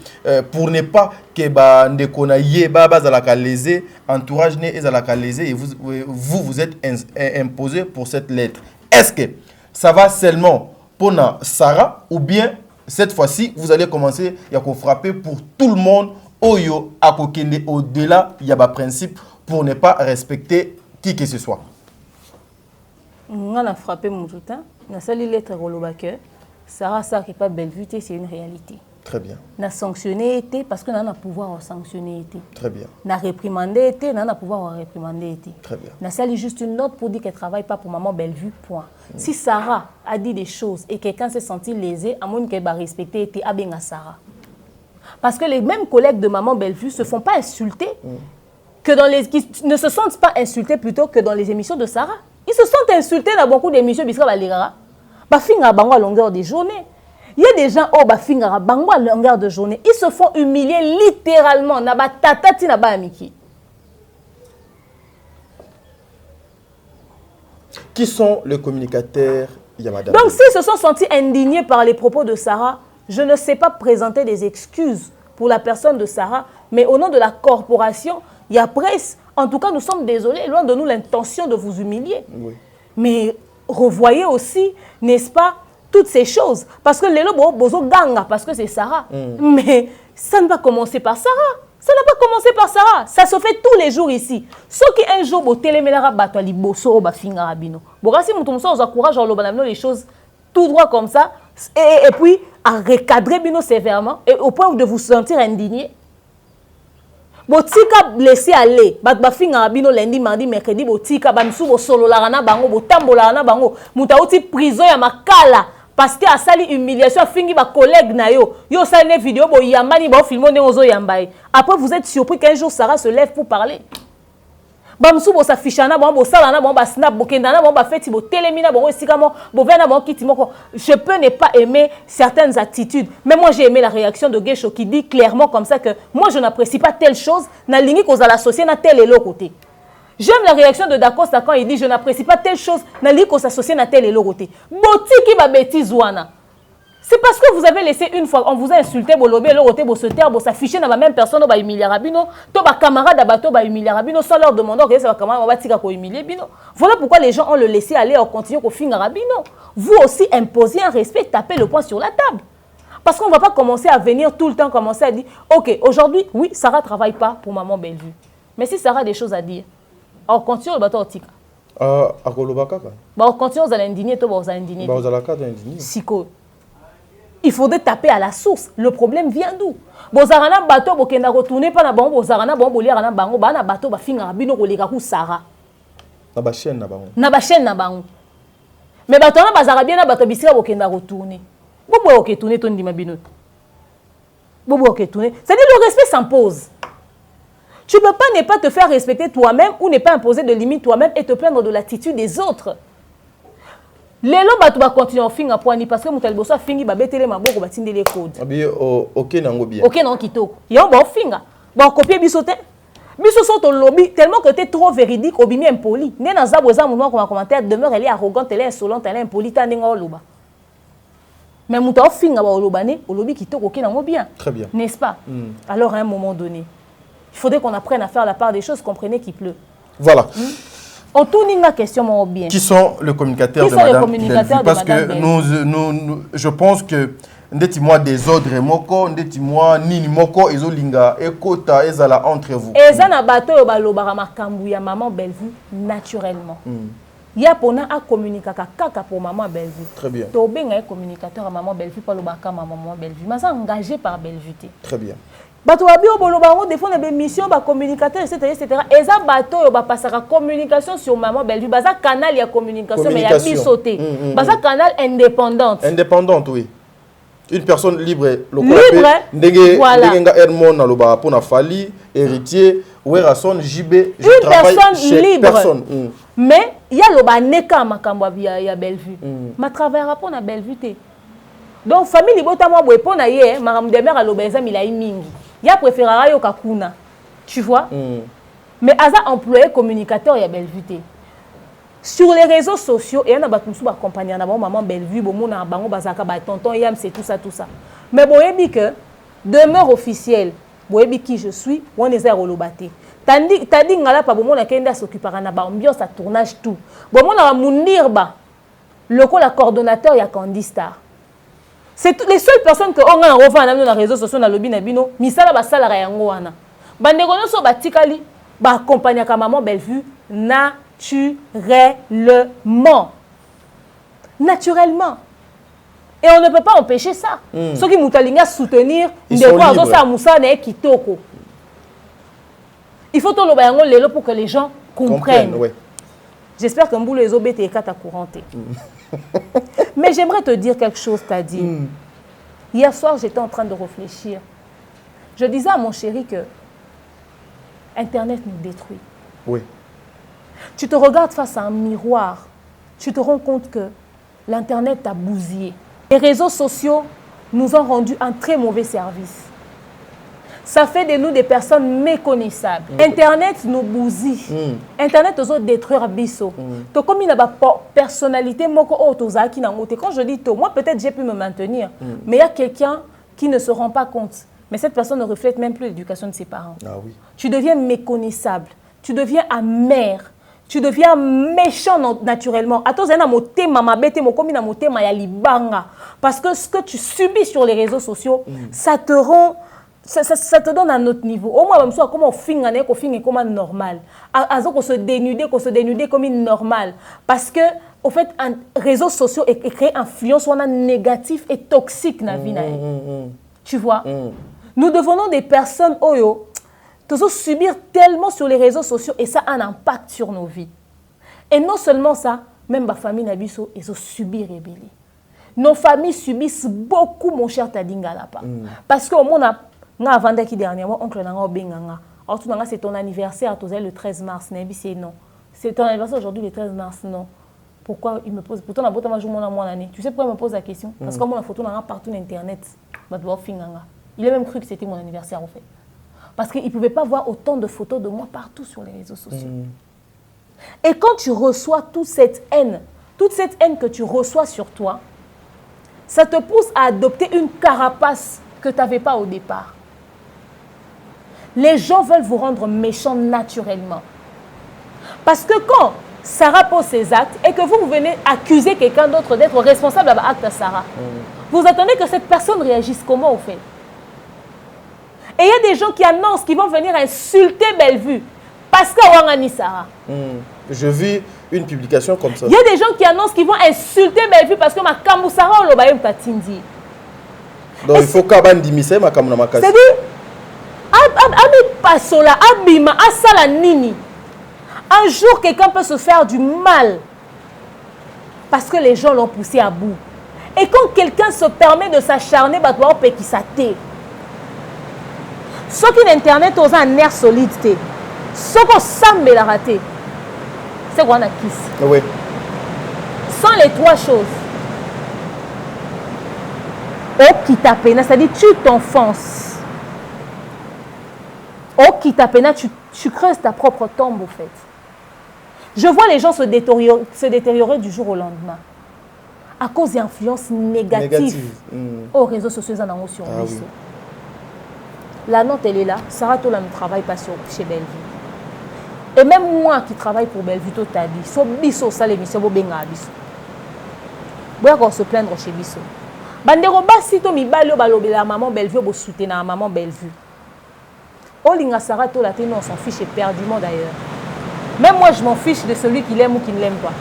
pour ne pas que ndeko naïe Bazalaka lésé, entourage né ezalaka lésé et vous êtes imposé pour cette lettre. Est-ce que ça va seulement pour Sarah ou bien cette fois-ci vous allez commencer à frapper pour tout le monde oyo à au-delà il y a un principe pour ne pas respecter qui que ce soit. On a frappé mon tout temps. On a sali lettre Rolobake. Sarah qui pas Bellevue, c'est une réalité. Très bien. On a sanctionné parce qu'on a le pouvoir de sanctionner. Très bien. On a réprimandé, on a le pouvoir de réprimander. Très bien. On a sali juste une note pour dire qu'elle ne travaille pas pour maman Bellevue, point. Si Sarah a dit des choses et quelqu'un s'est senti lésé, à moins qu'elle va respecter, c'est à Sarah. Parce que les mêmes collègues de maman Bellevue ne se font pas insulter, qui ne se sentent pas insultés plutôt que dans les émissions de Sarah. Ils se sentent insultés dans beaucoup d'émissions, à longueur de journée. Il y a des gens qui à longueur de journée. Ils se font humilier littéralement. Qui sont les communicateurs Yamada? Donc s'ils se sont sentis indignés par les propos de Sarah, je ne sais pas présenter des excuses pour la personne de Sarah, mais au nom de la corporation, il y a presse. En tout cas, nous sommes désolés, loin de nous l'intention de vous humilier. Oui. Mais revoyez aussi, n'est-ce pas, toutes ces choses. Parce que les lobos, bozo ganga, parce que c'est Sarah. Mais ça ne va commencer par Sarah. Ça n'a pas commencé par Sarah. Ça se fait tous les jours ici. Sauf qu'un jour, vous télémélara battu liboso ba finga rabino. Bon, si vous encourage les choses tout droit comme ça, et puis à recadrer bino sévèrement, et au point de vous sentir indigné. Botika laisser aller ba finga rabino lundi mardi mercredi botika ba msu bo solo la na bango botambola na bango mutauti prison ya makala parce que a sali humiliation fingi ba collègue na yo sali une vidéo bo yambani ba filmo ne ozo yambai. Après vous êtes surpris qu'un jour Sarah se lève pour parler. Ba msu bo s'affichana bo sala na ba snap bo kendana ba feti bo telemina bo esikamo bo vena bo kiti moko. Je peux ne pas aimer certaines attitudes, mais moi j'ai aimé la réaction de Gesho qui dit clairement comme ça que moi je n'apprécie pas telle chose, na lingi ko za l'associer na tel et l'autre côté. J'aime la réaction de Dacosta quand il dit je n'apprécie pas telle chose, na lingi ko s'associer na tel et l'autre côté. Botiki ba bêtise wana. C'est parce que vous avez laissé une fois, on vous a insulté, vous lobé, l'autre côté, vous se taire, vous s'affichez dans la même personne, vous humiliez Rabino, tous vos camarades d'abateau, vous humiliez Rabino, sans leur demander que c'est votre camarade, vous va humilier Rabino. Voilà pourquoi les gens ont le laissé aller, on continue au fin Rabino. Vous aussi imposez un respect, tapez le poing sur la table. Parce qu'on ne va pas commencer à venir tout le temps, commencer à dire, ok, aujourd'hui, oui, Sarah ne travaille pas pour maman Bellevue. Mais si Sarah a des choses à dire, on continue le bateau au tika. On continue aux indigner, tout aux indigner. Siko. Il faudrait taper à la source. Le problème vient d'où? Bozarana bateau bokenda retourner pas na bango bozarana bon boliara na bango ba na bateau ba finga bino kolega ku Sarah. Na ba chaîne na bango. Na ba chaîne na bango. Mais bateau na bazara bien na bateau bisira bokenda retourner. Bobo ok tourner ton ndima bino. Bobo ok tourner. C'est-à-dire le respect s'impose. Tu ne peux pas ne pas te faire respecter toi-même ou ne pas imposer de limites toi-même et te plaindre de l'attitude des autres. Les gens vont continuer à faire un parce que les gens vont finir à faire les codes. Ok, non, bien. Ok, non, kitoko. Ils vont faire. Ils vont copier bisoté. Biso sont au lobby tellement que tu es trop véridique, obimi impoli. Né dans un besoin mon comme commentaire demeure elle est arrogante, elle est insolente, elle est impolie, t'as n'engo loba. Mais mon temps finga ba lobane, au lobby kitoko ok non bien. Très bien. N'est-ce pas? Alors à un moment donné, il faudrait qu'on apprenne à faire la part des choses, comprenez qu'il pleut. Voilà. On tourne une question mon bien. Qui sont les communicateurs de Madame Bellevue? Parce que je pense que ndeti-moi désordre moko, ndeti-moi nini moko ezolinga ekota ezala entre vous. Ezana bato yo balobara makambu ya maman Bellevue naturellement. Ya pona a communiquer kaka pour maman Bellevue. Très bien. To benga un communicateur à maman Bellevue pas lobaka maman Bellevue. Mais ça engagé par Bellevue. Très bien. Bato babio bolobango des fois na mission ba communicateur etc. Eza bato yo ba pasaka communication sur maman Bellevue. Baza canal ya communication mais ya bisoté. Baza canal indépendante. Indépendante oui. Une personne libre, voilà. héritier, JB, une personne libre. Mais il y a le neka makamba ya Bellevue. Ma travaillera pour na Bellevue. Donc famille libota moi boy pona ye, maram demer a lobeza milai mingi. Ya préférera yo kakuna. Tu vois? Mais aza employé communicateur ya Bellevue. Sur les réseaux sociaux, il y a des gens qui accompagnent maman Bellevue, bomona bango bazaka ba tonton yam c'est tout ça. Mais boyebi que demeure officielle, boyebi qui je suis, on est zéro lobate. Tandi ngala pa bomona kenda s'occupera na ba ambiance à tournage tout. Bomona munirba le coordonnateur ya Candistar. C'est les seules personnes que on a revend dans les réseaux sociaux na lobby na bino, misala ba salara yango wana. Bandeko nyonso batikali ba accompagner ka maman Bellevue naturellement. Naturellement. Et on ne peut pas empêcher ça. Ceux qui mutalinga soutenir, ils sont libres. Il faut tout le lelo pour que les gens comprennent. Ouais. J'espère que Mboulou les obétés et kata couranté. Mais j'aimerais te dire quelque chose, t'as dit. Hier soir, j'étais en train de réfléchir. Je disais à mon chéri que Internet nous détruit. Oui. Tu te regardes face à un miroir, tu te rends compte que l'Internet t'a bousillé. Les réseaux sociaux nous ont rendu un très mauvais service. Ça fait de nous des personnes méconnaissables. Internet nous bousille. Internet nous détruire biso. To comme il a pas personnalité moko otozaki na ngote. Quand je dis to, moi peut-être j'ai pu me maintenir, mais il y a quelqu'un qui ne se rend pas compte. Mais cette personne ne reflète même plus l'éducation de ses parents. Ah oui. Tu deviens méconnaissable, tu deviens amer, tu deviens méchant naturellement. Parce que ce que tu subis sur les réseaux sociaux, ça te rend, ça te donne un autre niveau. Au moins, comment on finit comme normal. On se dénuder comme normal. Parce que, au fait, un réseau social crée influence négative et toxique dans la vie. Tu vois? Nous devenons des personnes, nous subir tellement sur les réseaux sociaux et ça a un impact sur nos vies. Et non seulement ça, même ma famille Nabiso, ils ont subi rébellion. Nos familles subissent beaucoup, mon cher Tadinga là-bas. Parce qu'au moins, avant qui dernièrement, oncle Nanga Benganga. Alors, tout c'est ton anniversaire, le 13 mars. Non. C'est ton anniversaire aujourd'hui, le 13 mars. Non. Pourquoi il me pose? Pourtant, on a joué mon année. Tu sais pourquoi il me pose la question? Parce que moi, la photo partout sur Internet. Il a même cru que c'était mon anniversaire, en fait. Parce qu'il ne pouvait pas voir autant de photos de moi partout sur les réseaux sociaux. Et quand tu reçois toute cette haine que tu reçois sur toi, ça te pousse à adopter une carapace que tu n'avais pas au départ. Les gens veulent vous rendre méchant naturellement. Parce que quand Sarah pose ses actes et que vous venez accuser quelqu'un d'autre d'être responsable de l'acte de Sarah, vous attendez que cette personne réagisse comment, au fait? Et il y a des gens qui annoncent qu'ils vont venir insulter Bellevue parce que Wangani Sarah. Je vis une publication comme ça. Il y a des gens qui annoncent qu'ils vont insulter Bellevue parce que ma Kambu Sarah ou l'Obayem Tatindi. Donc il faut qu'Aban dimise ma Kambu Namakasi. C'est-à-dire, Abi Pasola, Abima, Asala Nini. Un jour, quelqu'un peut se faire du mal parce que les gens l'ont poussé à bout. Et quand quelqu'un se permet de s'acharner, bah, toi, on peut qu'il s'attée. Ce qui l'Internet a un air solide, ce qu'on semble la rater, c'est qu'on a kiss. Oui. Sans les trois choses. Oh, qui t'appelle, c'est-à-dire tu t'enfonces. Oh, qui t'appelle, tu creuses ta propre tombe, au fait. Je vois les gens se détériorer du jour au lendemain à cause d'influences négatives aux réseaux sociaux sur nous. Oui. La note, elle est là. Sarah Tola ne travaille pas chez Bellevue. Et même moi qui travaille pour Bellevue, tu as dit, so biso ça l'émission, bo benga biso. Boya qu'on se plaindre chez biso. Bandero basi to mi balo balobela maman Bellevue, bo soutenir maman Bellevue. Olinga Sarah Tola, on s'en fiche éperdument d'ailleurs. Même moi, je m'en fiche de celui qui l'aime ou qui ne l'aime pas.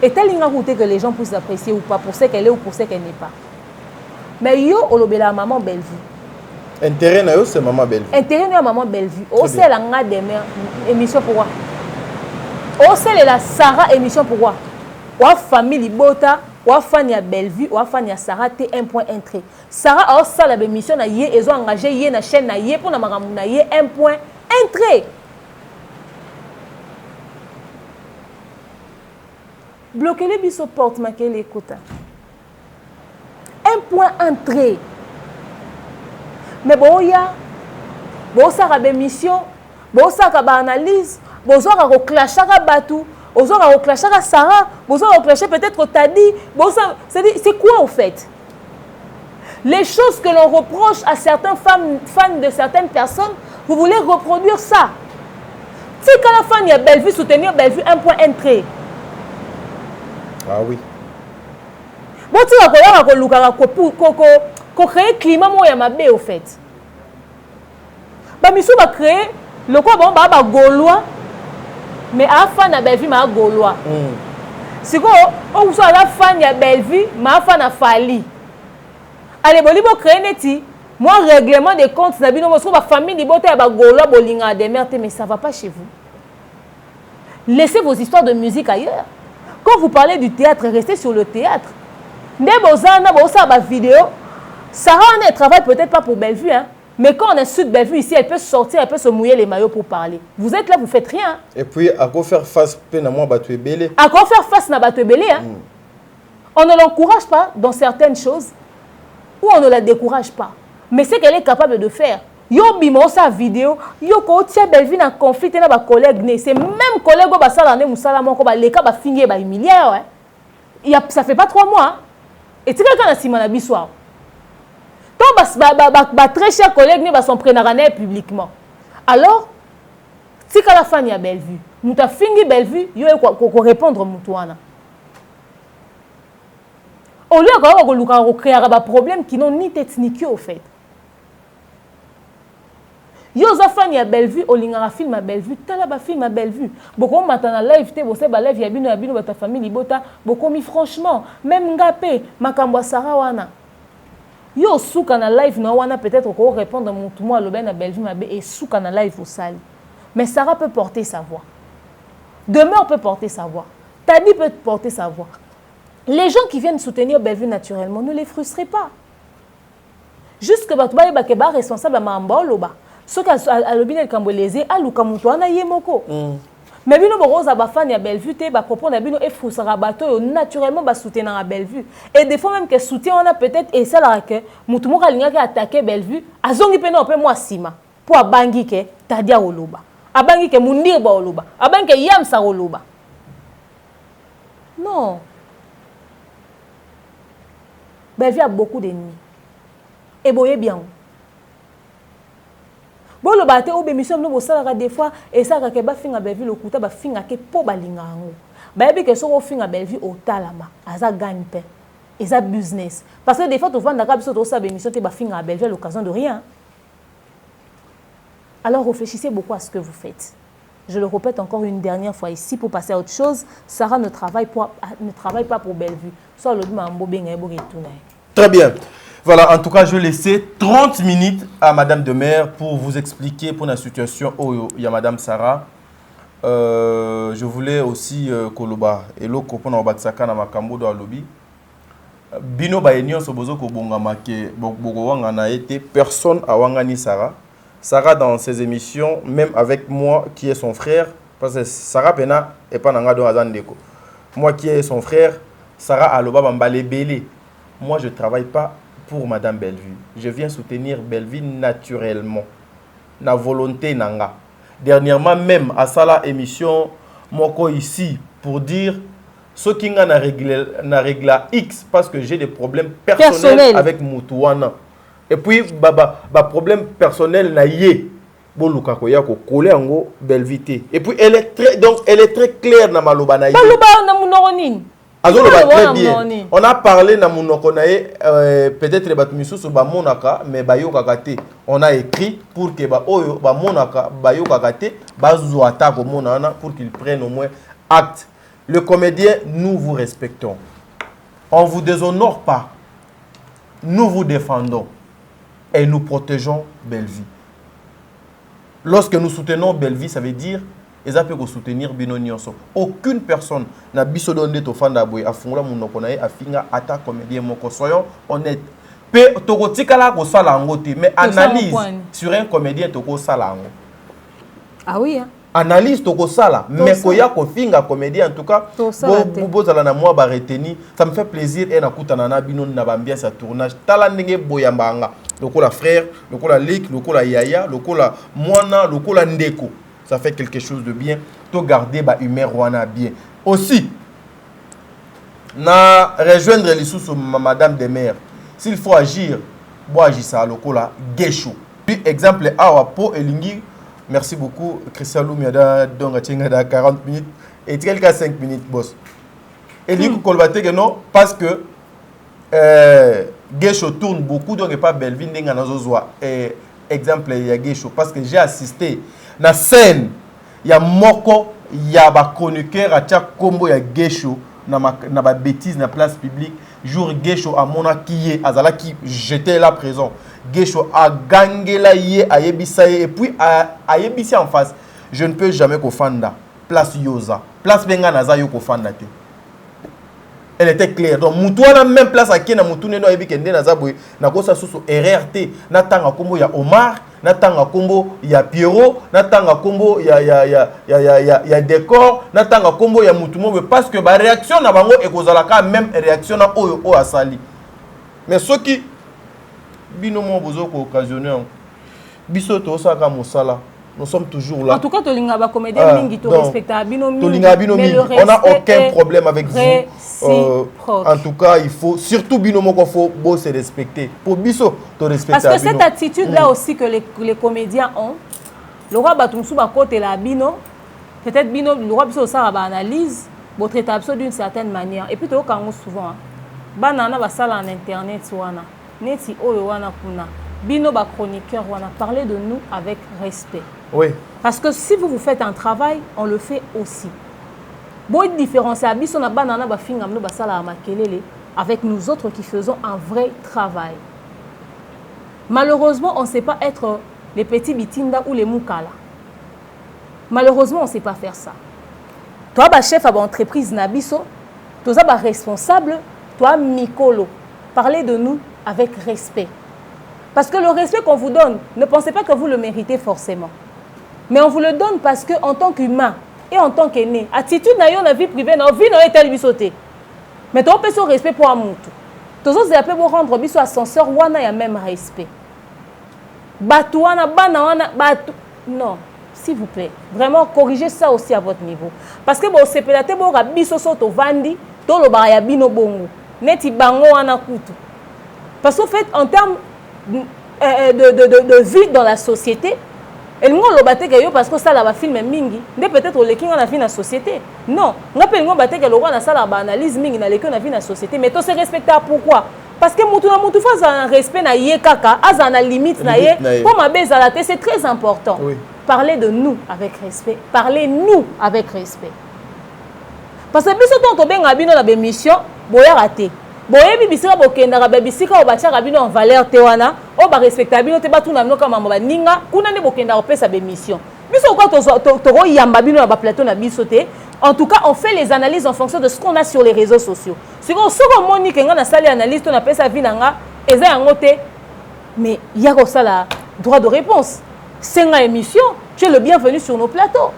Et tel que les gens puissent apprécier ou pas, pour ce qu'elle est ou pour ce qu'elle n'est pas. Mais yo, olobela maman Bellevue. Intérêt, c'est maman Bellevue. Intérêt, maman Bellevue. Aussi, elle a des émission pour quoi? Aussi, elle a Sarah émission pour quoi? Ou famille Bota, ou famille Bellevue, ou famille Sarah, T 1.1. Sarah a aussi la émission, ils ont engagé na chaîne pour na maramou na 1.1. Bloquez les biseaux portes, ma qu'elle écoute. 1.1. Mais bon, il y a une mission, une analyse, une reclash à Batou, une reclash à Sarah, une reclash peut-être au Tadi. C'est quoi au fait? Les choses que l'on reproche à certains fans de certaines personnes, vous voulez reproduire ça. Si quand la fan y a Bellevue, soutenir Bellevue 1.1. Ah oui. Bon, tu vas créer un climat où il y a ma baie au fait. Bamisou va créer le quoi bon bah gaulois mais à fin na Bellevue ma gaulois. Si vous avez la fan de Bellevue, ma fan a fallu. Allez, vous créer neti. Moi, règlement des comptes, na bino mosko ba famille di bote ba golo bolinga de merde, mais ça va pas chez vous. Laissez vos histoires de musique ailleurs. Quand vous parlez du théâtre, restez sur le théâtre. Nebozana bosa ba vidéo. Sarah ne travaille peut-être pas pour Bellevue, hein. Mais quand on insulte Bellevue ici, elle peut sortir, elle peut se mouiller les maillots pour parler. Vous êtes là, vous faites rien. Et puis, à quoi faire face à moi, Batou Ebele? À quoi faire face à Batou Ebele, hein? On ne l'encourage pas dans certaines choses ou on ne la décourage pas. Mais c'est qu'elle est capable de faire. Yo bimo sa vidéo, yo ko tia Bellevue en conflit na ba collègue né, c'est même collègue ba sala né musala moko ba leka ba finir ba humilier, ouais. Ça fait pas 3 mois. Hein? Et tu quelqu'un na sima na biswa. Donc, très chers collègues ne sont prenés publiquement. Alors, si la fin y a Bellevue, nous avons fini Bellevue, il y a répondre à Moutouana. Au lieu de créer un problème qui n'ont ni tête ni queue au fait. Yo za fan ya Bellevue, au lingara film à Bellevue, tala ba film à Bellevue. Beaucoup maintenant live te bosse ba live ya bino ta famille libota, beaucoup mi franchement, même ngapé makambo Sarah wana. Yo souka na live na wana peut-être qu'on répondre tout moi le ben na Bellevue mabe et souka na live au sali. Mais Sarah peut porter sa voix. Demeure peut porter sa voix. Tadi peut porter sa voix. Les gens qui viennent soutenir Bellevue naturellement, ne les frustrez pas. Jusque batuba ba keba responsable mamba loba. Ce qu'a alobine el kambolese aluka mutu ana yemoko. Mais bino boroza ba fan ya Bellevue te ba propos na bino e frustra bato naturellement ba soutenir à Bellevue et des fois même que soutien on a peut-être et ça la que mutu moka linga ka attaquer Bellevue azongi pe na pe moi sima pour abangi ke tadia oloba abangi ke mundir ba oloba abangi ke yamsa oloba. Non. Bellevue a beaucoup d'ennemis. Et boye bien. Bon le bateau au bémission nous bosala des fois et ça ka ba finga Bellevue le kuta ba finga ke po balinga ngo. Ba bi ke so ko finga Bellevue au talama aza gagne pain. Et ça business parce que des fois tu vends ka biso to sa bémission te ba finga Bellevue à l'occasion de rien. Alors réfléchissez beaucoup à ce que vous faites. Je le répète encore une dernière fois ici pour passer à autre chose, Sarah ne travaille pas pour Bellevue. Soit le mambo benga ebo retourner. Très bien. Voilà, en tout cas, je vais laisser 30 minutes à Madame de Maire pour vous expliquer pour la situation où il y a Madame Sarah. Je voulais aussi Koloba et l'autre pour Nabatsaka na makambo do lobby. Bino ba union sobozo ko bongama ke boko wanga na été personne a wangani Sarah. Sarah dans ses émissions, même avec moi qui est son frère, parce que Sarah Pena et pas nanga do azandeko. Moi qui est son frère, Sarah aloba bambale belé. Moi je travaille pas pour Madame Bellevue. Je viens soutenir Bellevue naturellement. Na volonté nanga. Dernièrement même à Sala émission moko ici pour dire ce qui n'a régla X parce que j'ai des problèmes personnels avec Moutouana. Et puis ba problème personnel na yé. Boluka ko ya ko coller ngo Bellevue. Et puis elle est très claire na maloba na yé. Maloba na munoroni. Très bien. On a parlé na munokonae peut-être les batumisu sur ba monaka mais bayo kakate. On a écrit pour que ba oyo ba monaka bayo kakate bazu attaque au monana pour qu'ils prennent au moins acte. Le comédien, nous vous respectons. On vous déshonore pas. Nous vous défendons et nous protégeons Bellevue. Lorsque nous soutenons Bellevue, ça veut dire ils peuvent soutenir bino nyonso. Aucune personne n'a bisodonné to fanda boy afungula munoko na ye afinga ata comédien moko soyons honnêtes. Pe toko tikala ko sala ngote mais analyse sur un comédien toko sala ngo. Ah oui hein. Analyse toko sala mais koya ko finga comédien en tout cas bozala na moi ba retenir ça me fait plaisir et na kutana na bino na bambiance à tournage tala ndenge boyambanga lokola frère lokola lik lokola yaya lokola mwana lokola ndeko. Ça fait quelque chose de bien. To garder ba humeur wana bien. Aussi, na rejoindre les sous Madame de Maire. S'il faut agir, bo agissa lokola gesho. Puis exemple awa po elingi. Merci beaucoup Christian Lumiada donc tinga da 40 minutes et quelqu'un 5 minutes boss. Elingi kolbate que non parce que gesho tourne beaucoup donc pas Bellevue ndenga nazozwa exemple ya gesho parce que j'ai assisté na scène ya moko ya ba chroniqueur atia kombo ya gesho na ba bêtise na place publique jour Gecho a mona kiye azala qui j'étais là présent Gecho a gangela yé a yebisa et puis a yebisa en face je ne peux jamais kofanda place yoza place benga naza yo kofanda te. Elle était claire. Donc, Moutou a même place à qui na Moutou ne doit pas kende na zaboué. Na kosa sous RRT. Na tanga kombo ya Omar. Na tanga kombo ya Pierrot. Na tanga kombo ya Décor. Na tanga kombo ya Moutou mo. Parce que ba réaction na bango et kozalaka même réaction na o asali. Mais ceux qui binomo bozo ko occasionner. Biso to saka mosala. Nous sommes toujours là. En tout cas, Tolinga ba comédien mingi to respecta bino mingi. On n'a aucun problème avec vous. En tout cas, il faut surtout binomo qu'on faut beau se respecter. Pour biso to respecter. Parce que cette attitude là aussi que les comédiens ont, le roi Batumsu ba côté la bino, peut-être bino le roi biso ça ba analyse, votre état d'une certaine manière. Et puis to kango souvent. Banana ba sala en internet wana. Neti oyo wana kuna. Bino ba chroniqueur wana parler de nous avec respect. Oui. Parce que si vous faites un travail, on le fait aussi. Bon, une différence, c'est que nous banana ba finga nous ba sala makelele avec nous autres qui faisons un vrai travail. Malheureusement, on ne sait pas être les petits bitinda ou les moukala. Malheureusement, on ne sait pas faire ça. Toi, ba chef à entreprise nabiso, toi ba responsable, toi mikolo. Parlez de nous avec respect. Parce que le respect qu'on vous donne, ne pensez pas que vous le méritez forcément. Mais on vous le donne parce qu'en tant qu'humain et en tant qu'aîné, attitude dans la vie privée, dans la vie dans l'état de mais tu as ce respect pour un moutou. Tu as appelé pour rendre biso ascenseur, wana ya même respect. Batouana, banawana, batou. Non, s'il vous plaît, vraiment corrigez ça aussi à votre niveau. Parce que bon, c'est peut-être bon, biso soto vandi, to lo baraya bino bongo, neti bango wana kutu. Parce qu'en fait, en termes de vie dans la société, et nous le batté parce que ça la film mingi, mais peut-être le king on a vu dans la société. Non, on appelle nous batté que le roi na ça la analyse mingi na le king on a vu dans la société, mais to se respecter pourquoi? Parce que mutu fait un respect na yé kaka, az na limite na yé, pour ma base à la tête, c'est très important. Oui. Parlez de nous avec respect, parlez-nous avec respect. Parce que biso to ben ngabino la bémission, boya raté. Boye bibisika bokenda babisika obatia rabino en valeur te wana o ba respectable te batuna no kama mamba ninga kuna ne bokenda opesa bémission biso quoi to yamba bino ba plateau na biso te. En tout cas on fait les analyses en fonction de ce qu'on a sur les réseaux sociaux si on soko moni kenga na sali analyse to na pesa vinanga eza yango te mais ya ko sala droit de réponse c'est une émission tu es le bienvenu sur nos plateaux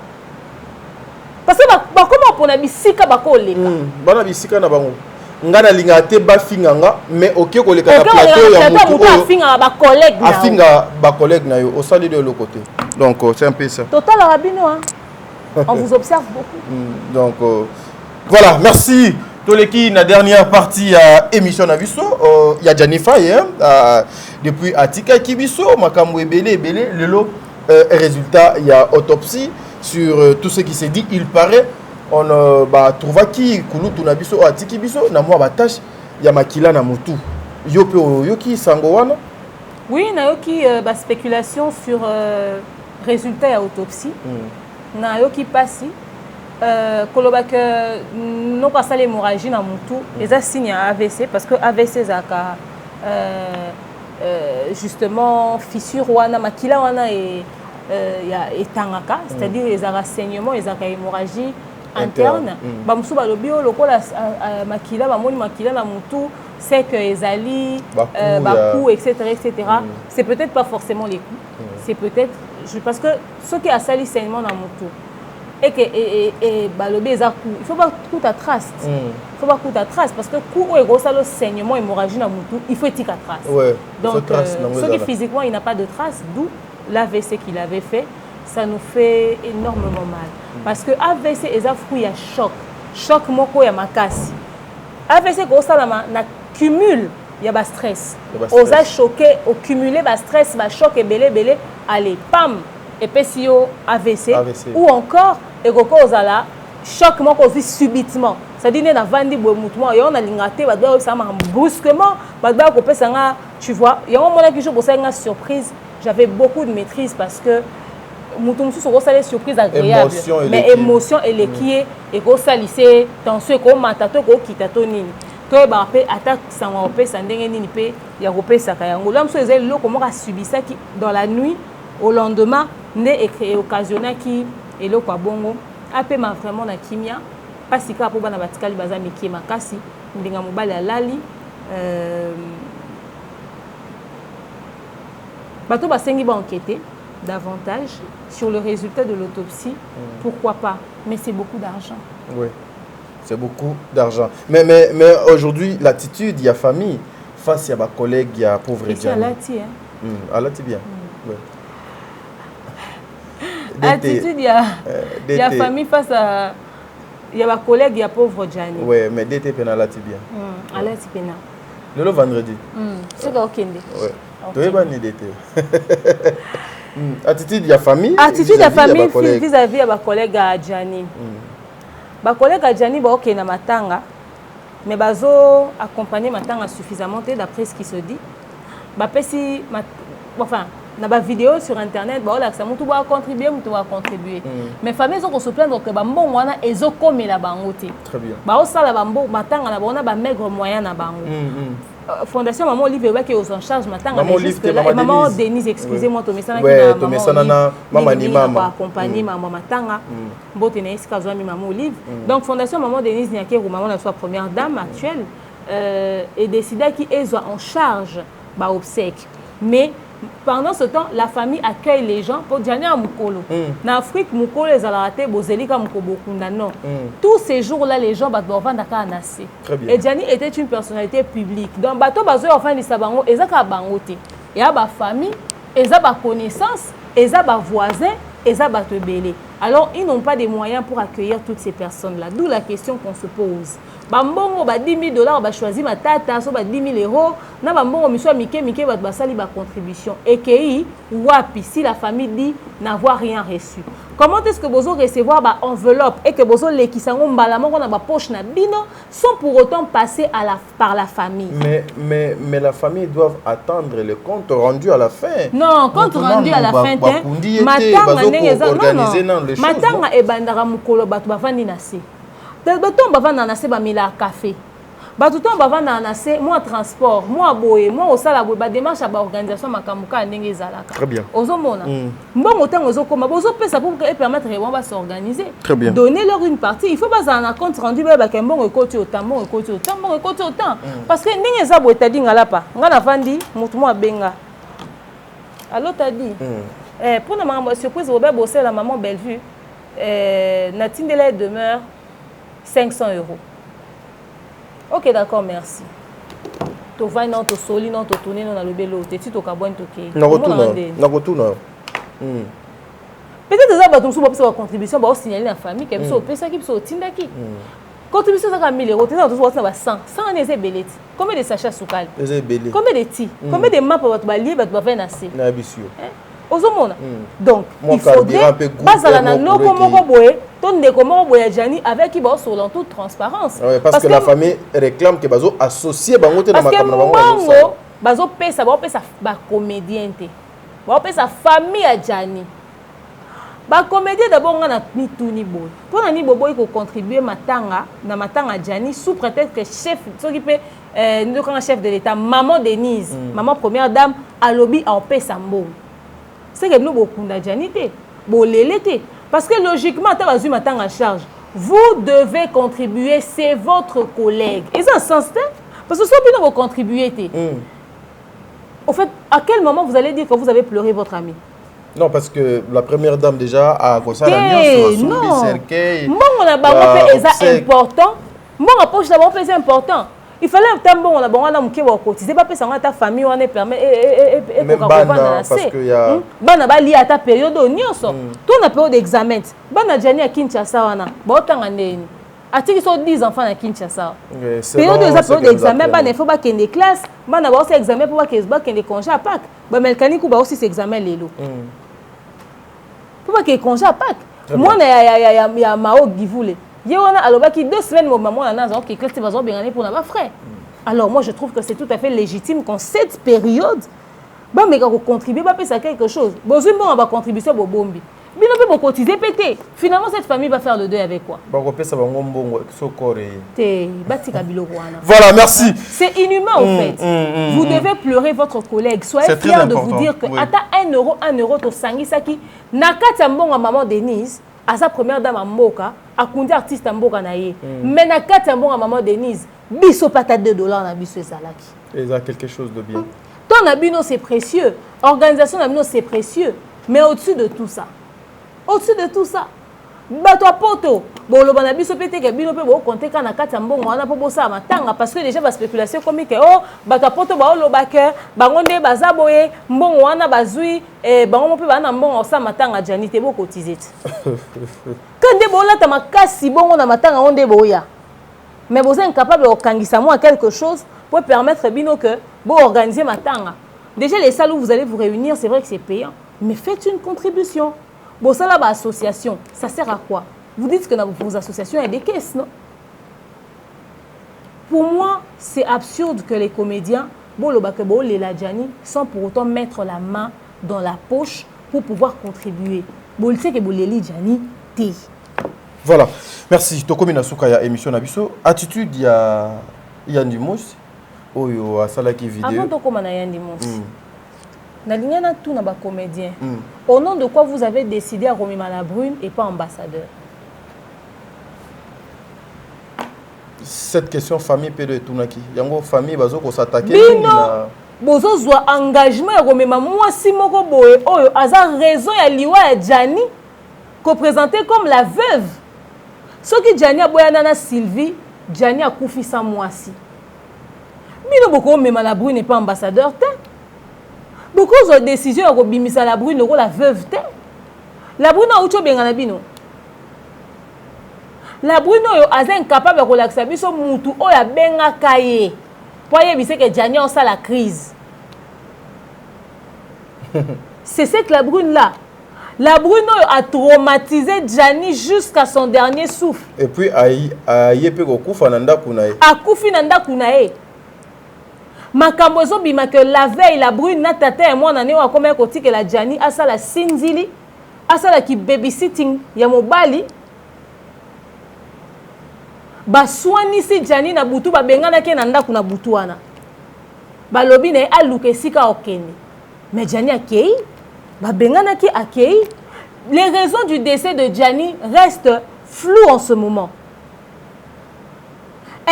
parce que comment pour na bisika bako leka bana bisika na bango ngana lingate ba finganga mais OK ko leka na plateau ya mutu afinga ba collègue na afinga ba collègue na yo au sali de l'autre côté donc c'est un peu ça total rabino hein on vous observe beaucoup donc voilà merci toleki na dernière partie à émission na biso il y a Janifa depuis Atika Kibiso makambo ebele lelo résultat il y a autopsie sur tout ce qui s'est dit il paraît on trouva qui kulutu na biso atiki biso na mwa batache ya makila na mutu yope yoki sango wana oui na yoki ba spéculation sur résultat ya autopsie na yoki pasi koloba que non pas ça l'hémorragie na mutu eza signe ya AVC parce que AVC zaka justement fissure wana makila wana et ya etangaka c'est-à-dire les saignements les hémorragie interne bamusu balobio lokola makila bamoni makila na mutu c'est que ezali bakou etc. C'est peut-être pas forcément les coups c'est peut-être parce que ce qui a sali saignement na mutu et que balobi eza coup il faut pas coup à trace il faut pas coup à trace parce que coup ou ego le saignement hémorragie na mutu il faut étika trace donc ce qui physiquement il n'a pas de trace d'où l'AVC qu'il avait fait ça nous fait énormément mal. Parce que AVC est un fruit à choc. Choc moko ya makasi. AVC ko ça na cumule ya ba stress. Osa choqué au cumuler ba stress ba choc et belé allez pam et pesio AVC ou encore egoko ozala choc moko aussi subitement. Ça dit na vandi bo mutumo yo na lingate ba doit ça brusquement ba doit ko pesa nga tu vois. Il y a un moment qui je bossa nga surprise, j'avais beaucoup de maîtrise parce que mutu mususu okosala surprise agréable mais émotion eleki ye ekosalise tension ekomata to ekokita to nini toyebaka mpe ata sango kopesa ndenge nini mpe ya kopesaka yango la mosusu eza eloko moko asubisaki dans la nuit au lendemain nde occasionnaki eloko ya bongo apema vraiment na kimia mpasi kaka mpo bana batikali baza mikie makasi ndinga mobali alali bato basengi baenquêter davantage sur le résultat de l'autopsie. Pourquoi pas? Mais c'est beaucoup d'argent. Oui, c'est beaucoup d'argent. Mais aujourd'hui, l'attitude, il y a famille face à ma collègue, il y a pauvre Diane. Ici, à Lati, hein? À Lati, bien. Oui. Attitude, il y a famille face à... Il y a ma collègue, il y a pauvre Diane. Oui, mais DT pena Lati bien. À Lati pena. Le vendredi. C'est quoi, Okende? Oui. Tu es banni DT. Attitude, il y a famille. Attitude, il y a famille vis-à-vis de ma collègue à Diane. Ma collègue à Diane, ok, na matanga. Mais bazo accompagner matanga suffisamment d'après ce qui se dit. Si, enfin, na ba vidéo sur internet, ba là ça mutu ba contribuer, mutu ba contribuer. Mais famille zo ko se plaindre que ba mbongo wana ezo komela bango te. Très bien. Ba osala ba mbongo matanga na bona ba maigre moyen na bango. Fondation Maman Olive qui est en charge matanga maman Denise, excusez-moi to mesana na maman ni mama accompagner maman matanga mbote na iska zo mi Maman Olive. Donc Fondation Maman Denise Nyakero maman na soi première dame actuelle et décida qui est en charge ba obsèque. Mais pendant ce temps, la famille accueille les gens pour dire à Mukolo. En Afrique, Mukolo les a ratés, Bozelika Mukobokunda. Non. Tous ces jours-là, les gens doivent vendre à Nasi. Et Diani était une personnalité publique. Donc, bateau bazo enfin les sabango, ils ont bangoté. Et à ba famille, ils ont ba connaissance, ils ont ba voisins, ils ont ba belé. Alors, ils n'ont pas de moyens pour accueillir toutes ces personnes-là. D'où la question qu'on se pose. Bambongo ba 10 000 $, ba choisi ma tata, so ba 10 000 €. Na bambongo miso mike ba basali ba contribution. Et que wapi si la famille dit n'avoir rien reçu. Comment est-ce que vous recevoir ba enveloppe et que vous les qui sango mbala moko na ba poche na bino sans pour autant passer par la famille. Mais la famille doit attendre le compte rendu à la fin. Non, compte rendu à la fin. Matanga organiser non les choses. Matanga e bandara mukolo batu bavandi na se. Bato bavanda na se ba mila café. Bato bavanda na se moi transport, moi boye, moi osala boye ba démarche ba organisation makamuka ndenge ezalaka. Très bien. Ozomona. Mbongo tango ozokoma bozo pesa pour permettre bon ba s'organiser. Très bien. Donner leur une partie, il faut pas en compte rendu ba kembongo ekoti otambo ekoti otambo ekoti otam parce que ndenge eza boye tadi ngala pa. Ngana vandi mutu mo abenga. Allo tadi. Pour na maman surprise Robert bosser la maman Bellevue. Natindele demeure 500 €. Ok, d'accord, merci. Tu vas non, tu soli, non, tu tournes dans le bélo, tu es tout au cabane, tu es. Non, retourne. Peut-être que tu as une contribution, tu as signaler la famille, tu as une personne qui est tindaki. Contribution à 1000 €, tu as 100. 100 est belé. Combien de sachets soukal? Combien de ti? Combien de maps pour tu vas lier, tu vas faire nasser? Donc, il faudrait pas na loko moko boye, ton ndeko moko boye Diani avec qui ba sur toute transparence. Parce que la famille réclame que bazo associer bangote na makambo na bango. Parce que bazo pesa ba comédien te. Ba pesa famille à Diani. Ba comédien d'abord ngana ni tout ni boy. Pour na ni boboy ko contribuer matanga na matanga Diani sous prétexte que chef s'occuper nous chef de l'état maman Denise, maman première dame à lobby en pesa mbongo. C'est que nous beaucoup d'adjanité, bolélete. Parce que logiquement, tu as en charge. Vous devez contribuer, c'est votre collègue. Et ça, sens parce que si vous contribuez, au fait, à quel moment vous allez dire que vous avez pleuré votre ami? Non, parce que la première dame déjà a commencé à la non. Mon important. Mon approche d'abord c'est important. Il fallait un bon on a bon on a muké wa cotiser pas pesa ta famille on est permet et pour parce que y a bana ba li ata période nyonso to na période d'examen bana Diani à Kinshasa wana ba otanga ndeni atiki so 10 enfants à Kinshasa période de période d'examen bana il faut ba kende classe bana ba aussi examen pour ba kende congé à Pâques ba melkani ku ba aussi cet examen lelo pour ba kende congé à Pâques moi ya mao givule. Alors, 2 semaines, maman a dit que tu vas bien pour ma frère. Alors, moi, je trouve que c'est tout à fait légitime qu'en cette période, mais qu'on contribue, pas à quelque chose. Bon, on va contribuer au bombi. Bino peut cotiser pété. Finalement, cette famille va faire le deuil avec quoi? Voilà, merci. C'est inhumain en fait. Vous devez pleurer votre collègue. Soyez fiers de vous dire que ata 1 euro to sangi saki nakati mbongo maman Denise à sa première dame mboka akundi artiste mboka na ye. Mais nakati mbongo maman Denise biso pata $2 na biso ezalaki. Et quelque chose de bien. Ton abino c'est précieux. Organisation d'abino c'est précieux. Mais au-dessus de tout ça. Au-dessus de tout ça, bato poto, bon le banabiso pété que bino pe bo compter quand na kati mbongo wana po bosa matanga parce que déjà ba spéculation comme que oh bato poto ba lo bake bangonde bazaboye mbongo wana bazui bango pe bana mbongo sa matanga janité bo cotiser. Quand de bola ta makasi bongo na matanga onde boya. Mais vous êtes incapable de kangisa moi quelque chose pour permettre bino que bo organiser matanga. Déjà les salles où vous allez vous réunir, c'est vrai que c'est payant, mais faites une contribution. Bon, ça là, association, ça sert à quoi? Vous dites que dans vos associations, il y a des caisses, non? Pour moi, c'est absurde que les comédiens, les Ladjani, sans pour autant mettre la main dans la poche pour pouvoir contribuer. Bon, il sait que les Ladjani, t'es. Voilà, merci. Tokomi Nasukaya, émission Nabiso. Attitude, il y a Yandimous. Oyo, à Salaki vidéo. Avant Tokoma na Yandimous. Nalingana tout na ba comédien. Au nom de quoi vous avez décidé à Romy Malabrune et pas ambassadeur? Cette question famille peut de Tunaki. Yango famille bazo ko s'attaquer. Bino bozo zwa engagement ya Romy moi si moko boye oyo aza raison ya liwa ya Jani ko présenter comme la veuve. Soki Jani aboyana na Sylvie, Jani a koufi sa mwasi. Bino boko Romy Malabrune et pas ambassadeur te. Beaucoup de décisions ont bimisa la brune la veuve. La brune a oucho bengana bino. La brune est incapable de relaxer biso mutu o ya benga kaye. Poye bise que Jani on sa la crise. C'est cette la brune là. La brune a traumatisé Jani jusqu'à son dernier souffle. Et puis aye pe ko kufa nanda kunae. Akufi nanda kunae. Makambo zo bima que la veille la brune na tata et moi nane wa comme côté que la Jani a ça la sinzili a ça la qui babysitting ya mobali ba swani si Jani na butu ba bengana ke nanda kuna butu wana ba lobi na aluke sika okene mais Jani akei ba bengana ki akei. Les raisons du décès de Jani restent floues en ce moment.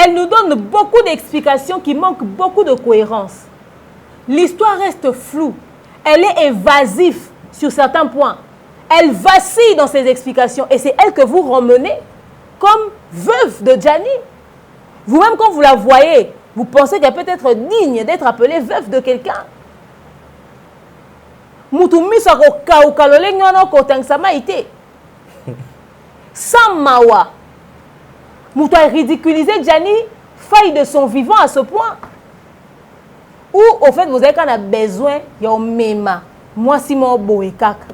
Elle nous donne beaucoup d'explications qui manquent beaucoup de cohérence. L'histoire reste floue. Elle est évasive sur certains points. Elle vacille dans ses explications. Et c'est elle que vous ramenez comme veuve de Jani. Vous-même, quand vous la voyez, vous pensez qu'elle peut être digne d'être appelée veuve de quelqu'un. Sans mawa. Moutou a ridiculisé Jani, faille de son vivant à ce point. Ou au fait, vous avez quand on a besoin, il y a un méma. Moi, si mon beau et caca.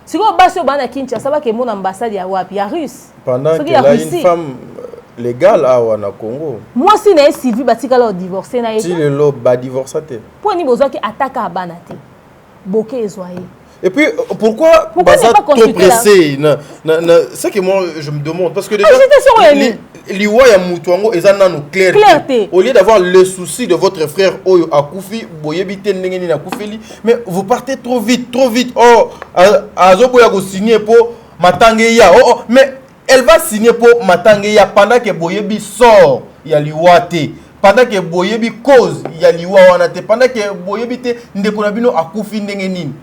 Si vous avez Kinshasa, ça va que mon ambassade est à Russe. Pendant qu'il y a une femme légale à Congo. Moi, si vous avez Sylvie, vous avez divorcé. Si le lobe va divorcer. Pour vous avez attaqué à Banate. Bokeh et Zoye. Et puis, pourquoi Baza trop pressé? C'est que moi, je me demande. Parce que déjà, l'Iwa ya Moutouango est un clarté. Au lieu d'avoir le souci de votre frère Oyo Akoufi, Boyebite Nengeni Nakoufeli, mais vous partez trop vite, trop vite. Oh, Azoboya go signer pour Matangeya. Oh, mais elle va signer pour Matangeya pendant que Boyebi sort. Il y a l'Iwate. Pendant que Boyebi cause, il y a l'Iwa Wanate. Pendant que Boyebi te Ndekonabino Akoufi Nengeni.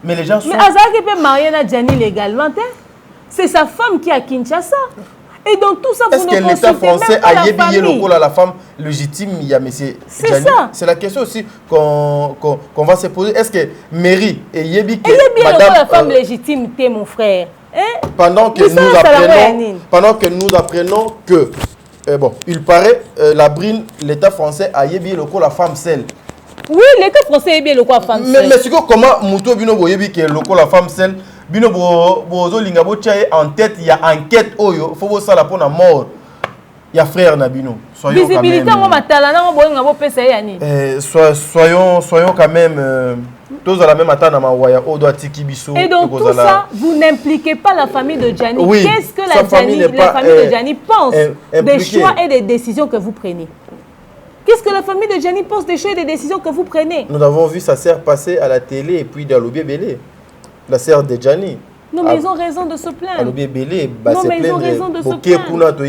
Mais les gens sont... Mais Azaki peut marier na Jani légalement. C'est sa femme qui est à Kinshasa. Et dans tout ça, vous ne consultez même pas la famille. Est-ce que l'État français a yébillé le rôle à la femme légitime? Il y a monsieur Jani. C'est la question aussi qu'on va se poser. Est-ce que mairie et yébi que madame... la femme légitime, t'es mon frère. Hein? Pendant que nous apprenons que... bon, il paraît, l'État français a yébillé le rôle à la femme seule. Oui, l'État français est bien le quoi femme seule. Mais comment Mouto Bino Boyebi qui est le quoi la femme seule? Bino Bozo Lingabo Tchaye en tête, il y a enquête Oyo, faut voir ça la pour la mort. Il y a frère Nabino. Visibilité, on m'a talana, on va passer yani. Soyons quand même tous à la même attente dans ma waya. On doit tiki biso. Et donc tout ça, vous n'impliquez pas la famille de Gianni. Oui, qu'est-ce que la famille de Gianni pense des choix et des décisions que vous prenez? Qu'est-ce que la famille de Gianni pense des choix et des décisions que vous prenez? Nous avons vu sa sœur passer à la télé et puis dans l'Obie Belé. La sœur de Gianni. Non, mais ils ont raison de se plaindre. Non, mais ils ont raison de se plaindre.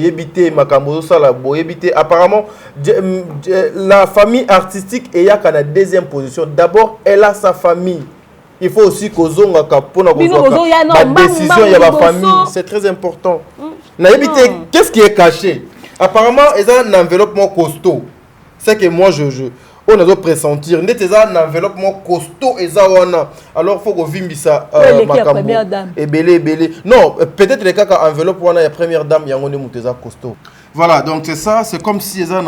Apparemment, la famille artistique est à la deuxième position. D'abord, elle a sa famille. Il faut aussi que la décision il y a la famille. C'est très important. Qu'est-ce qui est caché? Apparemment, ils ont un enveloppe costaud. C'est que moi, on a pressentir. Net un enveloppe costaud et ça alors faut que vimbi ça première dame. Et belé. Non, peut-être les cas quand enveloppe on a la première dame y a on est costaud. Voilà, donc c'est ça, c'est comme si ils ont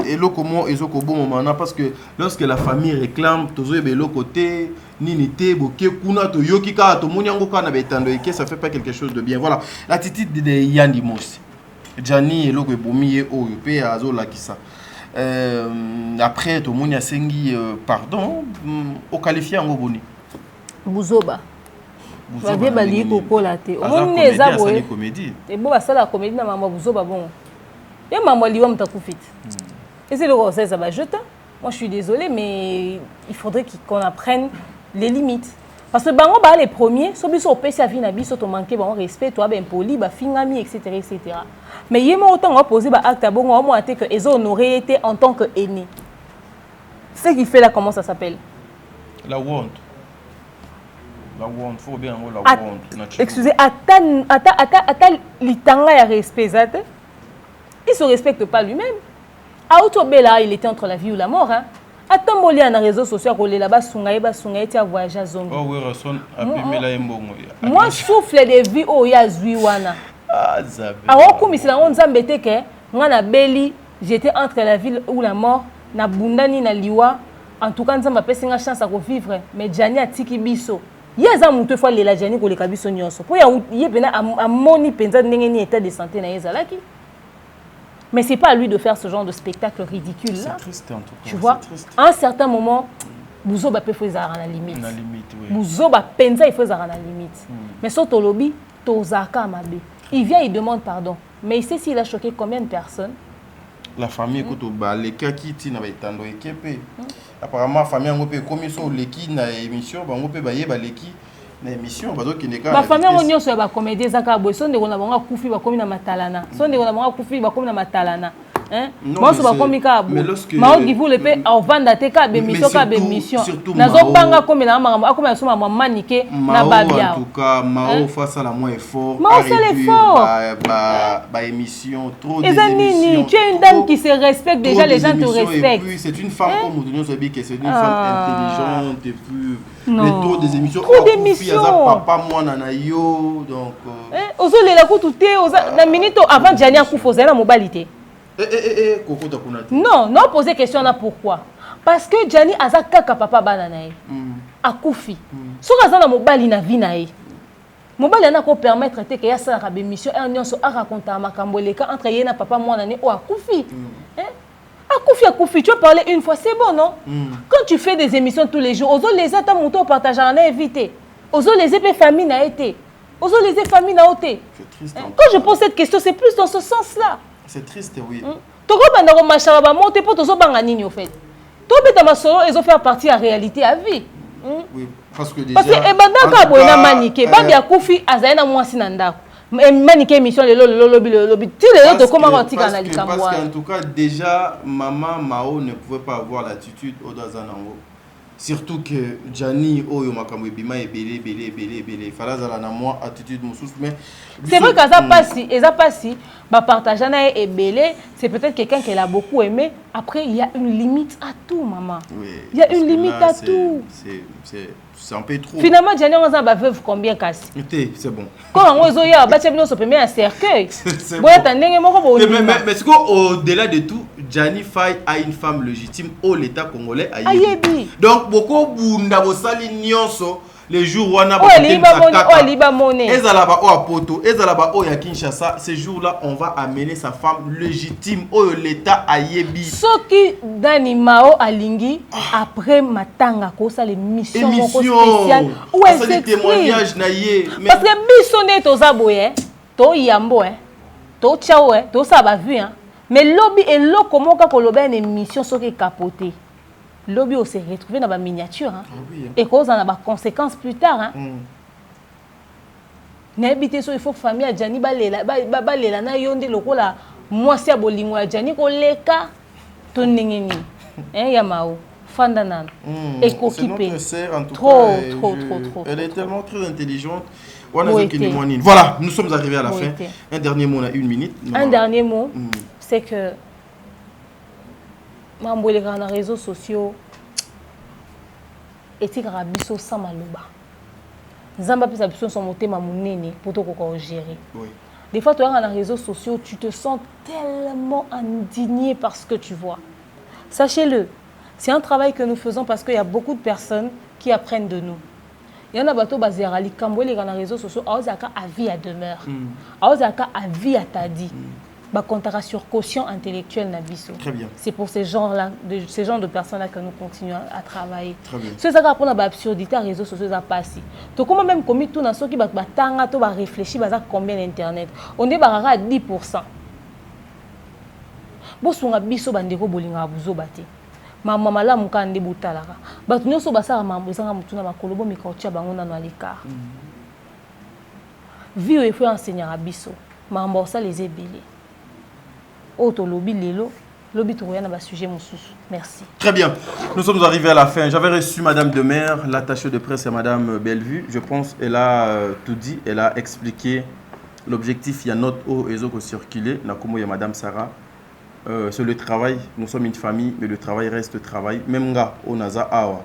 et le comment ils ont au bon moment parce que lorsque la famille réclame toujours belo côté ninité boké kuna to yoki ka to munyango kana betando et ça fait pas quelque chose de bien. Voilà, l'attitude de Yandi Mos. Gianni et le bomi et o pe azo la kisa. Après, tout le monde a sengi pardon, au qualifié en Goboni. Bouzoba. Bouzoba bali koko la te. On est à la comédie. Et bon, ça la comédie na maman Bouzoba bon. Et maman liwa mtakufit. Et c'est le conseil ça va jeter. Moi je suis désolée mais il faudrait qu'on apprenne les limites. Parce que bango ba les premiers, so biso opesa vie na biso to manquer ba respect, toi ben poli, ba fingami etc. Mais yémo autant on va poser ba acte bon on va que ils ont honoré été en tant que aîné. Ce qui fait là comment ça s'appelle? La honte. La honte, faut bien la honte. Excusez, ata litanga ya respect ça. Il se respecte pas lui-même. A Autobela, il était entre la vie ou la mort hein. Attends, moi, les réseaux sociaux, là-bas, tu as voyagé à Zongo. Oh, oui, moi, je souffle de vie au Yazouiwana. Ah, Zabi. Alors, comme si on s'embêtait que moi, na Beli, j'étais entre la vie ou la mort, na Bundani, na Liwa. En tout cas, on m'a fait une chance à revivre. Mais Gianni a tiki biso. Il y a un fois la Gianni pour les cabisso nyonso. Pour y a un moni penza n'engeni état de santé na Yazalaki. Mais ce n'est pas à lui de faire ce genre de spectacle ridicule là. C'est triste en tout cas. Tu vois, à un certain moment, Bouzoba peut faire à la limite. La limite, oui. Bouzoba penza il fait à la limite. Mais sur Tolobi, Tozaka Mabe. Il vient, il demande pardon. Mais il sait s'il a choqué combien de personnes. La famille, écoute, les cas qui tiennent avec Tando et Kepe. Apparemment, la famille a un peu comme ça, les qui dans l'émission, on peut bailler les qui. L'émission parce que la famille on y a comédie zaka boisson de on a kufi ba komi na matalana son de on a kufi ba komi na matalana hein moi so ba komi ka bo ma o givu le pe au vanda te ka be mission ka be mission nazo banga komi na mama akomi na so mama manike na babia en tout cas Mao face à la moins effort ba émission trop des émissions tu es une dame qui se respecte déjà les gens te respectent c'est une femme comme nous savons que c'est une femme intelligente et plus non. Les taux des émissions. Trop d'émissions. Papa moi nanayo donc. Ozo le la kututé na minute avant Gianni a kufoza na mobilité. Koko takunati. Non, non poser question là pourquoi? Parce que Gianni aza kaka papa bananaye. Akufi. So kaza na mobali na vie na ye. Mobali na ko permettre te que ya sala ka be mission et nyonso a raconter makambo leka entre ye na papa moi nané o akufi. Akoufi, tu as parlé une fois, c'est bon, non? Quand tu fais des émissions tous les jours, aux autres les attends, mon partage en a invité. Aux autres les épées familles n'a été. Aux autres les familles n'a été. C'est triste. Quand je pose cette question, c'est plus dans ce sens-là. C'est triste, oui. Tu vois, macharaba monter pour tous les banganini, au fait. Tu vois, dans ma solo, ils ont fait partie de la réalité à vie. Oui, parce que déjà. Parce que, Ebadaka, Boyna Maniké, Babi Akoufi, Azaina Mouassinanda. Maniké émission le lobby tu les autres comment on tika na likamwa parce qu'en tout cas déjà maman Mao ne pouvait pas avoir l'attitude au Dazanango surtout que Gianni oyo makambo bima belé fala za na moi attitude mususu mais c'est vrai que ça passe ba partager na belé c'est peut-être quelqu'un qu'elle a beaucoup aimé après il y a une limite à tout maman oui, il y a une limite à tout c'est un peu trop. Finalement, Gianni on a veuve combien casse? C'est bon. Quand on a ya batia bino so premier un cercueil. C'est bon. Mais c'est au-delà de tout, Gianni Faye a une femme légitime au l'état congolais. Ayebi. Donc beaucoup bunda bosali nyonso les jours où on a ya Kinshasa, ces jours-là, on va amener sa femme légitime au l'État à Yebi. Soki Dani Mao Alingi, après Matanga, ça les missions spéciales. Où elle s'exprime. Parce que Bissonné, Toza Boye, To Yambo, To Tchao, To Saba vu, mais lobby et lo comment quand on a une émission sur qui capoté. Lobby on s'est retrouvé dans la miniature et cause en a des conséquences plus tard. N'habitez sur il faut famille à Jani balela na yonde lokola moi c'est bolingo à Jani ko leka tonengeni Yamao Fandanan et coquipé trop. Elle est tellement très intelligente. Voilà, nous sommes arrivés à la fin. Un dernier mot, on a 1 minute. Un dernier mot, c'est que les réseaux sociaux et biso sans maloba. Zamba pisa biso son moté mamunene pour to gérer. Des fois tu es dans les réseaux sociaux, tu te sens tellement indigné par ce que tu vois. Sachez-le, c'est un travail que nous faisons parce qu'il y a beaucoup de personnes qui apprennent de nous. Il y en a bateau basé à Likambo les réseaux sociaux, aozaka avis à demeure. Aozaka avis à tadi. Ba comptera sur quotient intellectuel nabiso. Très bien. C'est pour ces genres-là, ces genres de personnes-là que nous continuons à travailler. Très bien. C'est ça qu'on apprend à l'absurdité à réseaux sociaux à passer. Donc comment même commis tout dans ce qui va tanga to va réfléchir à combien d'internet. On est barara à 10%. Bon son abiso bandeko bolinga abuzo bate. Mama la mukande butalaka. Batu nyoso basara mambozanga mutuna makolobo mikocha bango na l'écart. Vie il faut enseigner à biso. Mambo ça les ébélés. Auto lobby lelo, lobby trouvé na ba sujet moussous. Merci. Très bien. Nous sommes arrivés à la fin. J'avais reçu Madame Demer, l'attachée de presse à Madame Bellevue. Je pense qu'elle a tout dit, elle a expliqué l'objectif. Il y a notre eau et eaux circulé. Nakomo ya Madame Sarah. C'est le travail. Nous sommes une famille, mais le travail reste travail. Même gars, on a ça awa.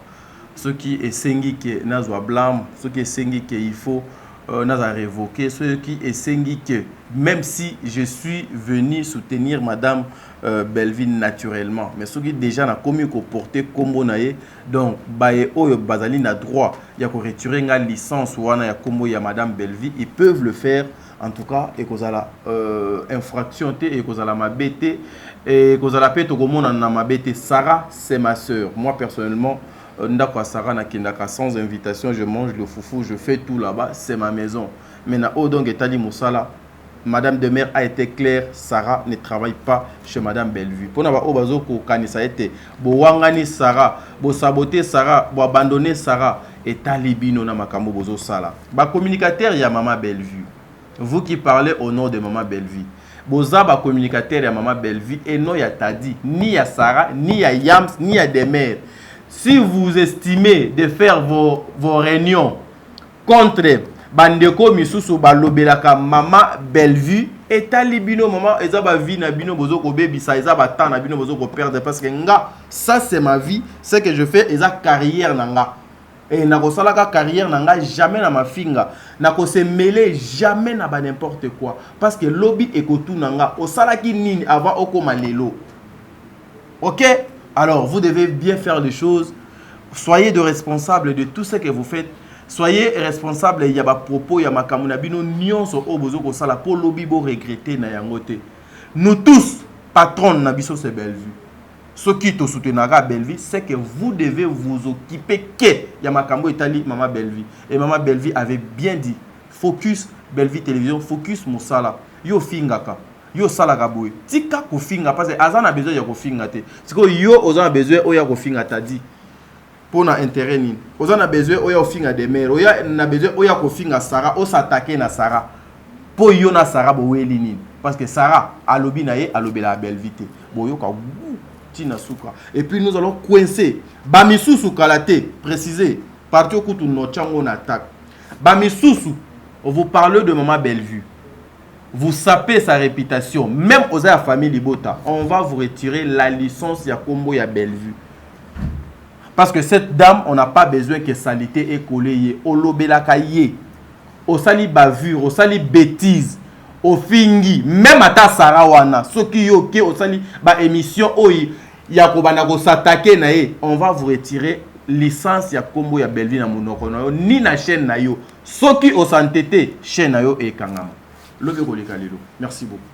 Ce qui est sengi que nazwa blâme, ce qui est sengi que il faut naza révoquer, ce qui est sengi que même si je suis venu soutenir Madame Bellevue naturellement, mais ce qui déjà n'a commis qu'au porter combo nae, donc bae oyo bazali na droit, il y a qu'on retirer une licence ou ana ya combo ya Madame Bellevue, ils peuvent le faire. En tout cas, et qu'on a la infraction, et qu'on a la mabete, et qu'on a la pète au monde en mabete. Sarah, c'est ma soeur. Moi, personnellement, Sarah n'a sans invitation, je mange le foufou, je fais tout là-bas, c'est ma maison. Maintenant, Odong et Tali Moussala, Madame Demer a été claire, Sarah ne travaille pas chez Madame Bellevue. Pour nous, Obazo ko kanisa été, bo wangani Sarah, bo saboter Sarah, bo abandonner Sarah, et Talibino na makambo bozo sala. Ba communicateur ya Maman Bellevue. Vous qui parlez au nom de Maman Bellevue, Bozaba communicateur ya Maman Bellevue et non ya Tadi, ni ya Sarah, ni ya Yams, ni ya Demer. Si vous estimez de faire vos réunions contre Bandeko Misusu Balobelaka Maman Bellevue, et Talibino Maman, Ezaba vie na bino bozo ko baby ça ezaba temps na bino bozo ko perdre parce que nga ça c'est ma vie, ce que je fais eza carrière nanga. Et nako salaka carrière nanga jamais na ma finga nako se mêler jamais na ba n'importe quoi parce que lobby ekotu nanga o salaki nini avant okoma lelo. OK? Alors vous devez bien faire les choses. Soyez de responsables de tout ce que vous faites. Soyez responsables il y a ba propos ya makamuna bino nyonso o bozo ko sala pour lobby bo regretter na yango te. Nous tous patrons na biso c'est Bellevue. Ce qui te soutenara Bellevue, c'est que vous devez vous occuper que Yamakambo Italie, Maman Bellevue. Et Maman Bellevue avait bien dit, focus Bellevue Télévision, focus Moussala. Yo fingaka, yo salaka boy. Tika ko finga parce que azan a besoin ya ko finga te. C'est que yo ozan a besoin oya ko finga ta dit. Pour na intérêt ni. Ozan a besoin oya ko finga de mère, oya na besoin oya ko finga Sarah, o s'attaquer na Sarah. Pour yo na Sarah bo weli ni. Parce que Sarah a lobi na ye, a lobi la Bellevue te. Bo yo ka et puis nous allons coincer Bamisusu Kalate, précisé, parti au coup de notre on attaque. Bamisusu, vous parlez de Maman Bellevue. Vous sapez sa réputation, même aux la famille Libota. On va vous retirer la licence ya Kombo ya Bellevue. Parce que cette dame, on n'a pas besoin que salité est collée. Au lobelakaye, au sali bavure, au sali bêtise. Au fingi, même à ta Sarawana, ce qui est ok, au sali, ba émission, oi, yakobana ko s'attaquer nae, on va vous retirer licence ya kombo ya Belleville na monoko na yo ni na chaîne na yo soki osantete chaîne na yo ekangama lobe koleka lelo merci beaucoup.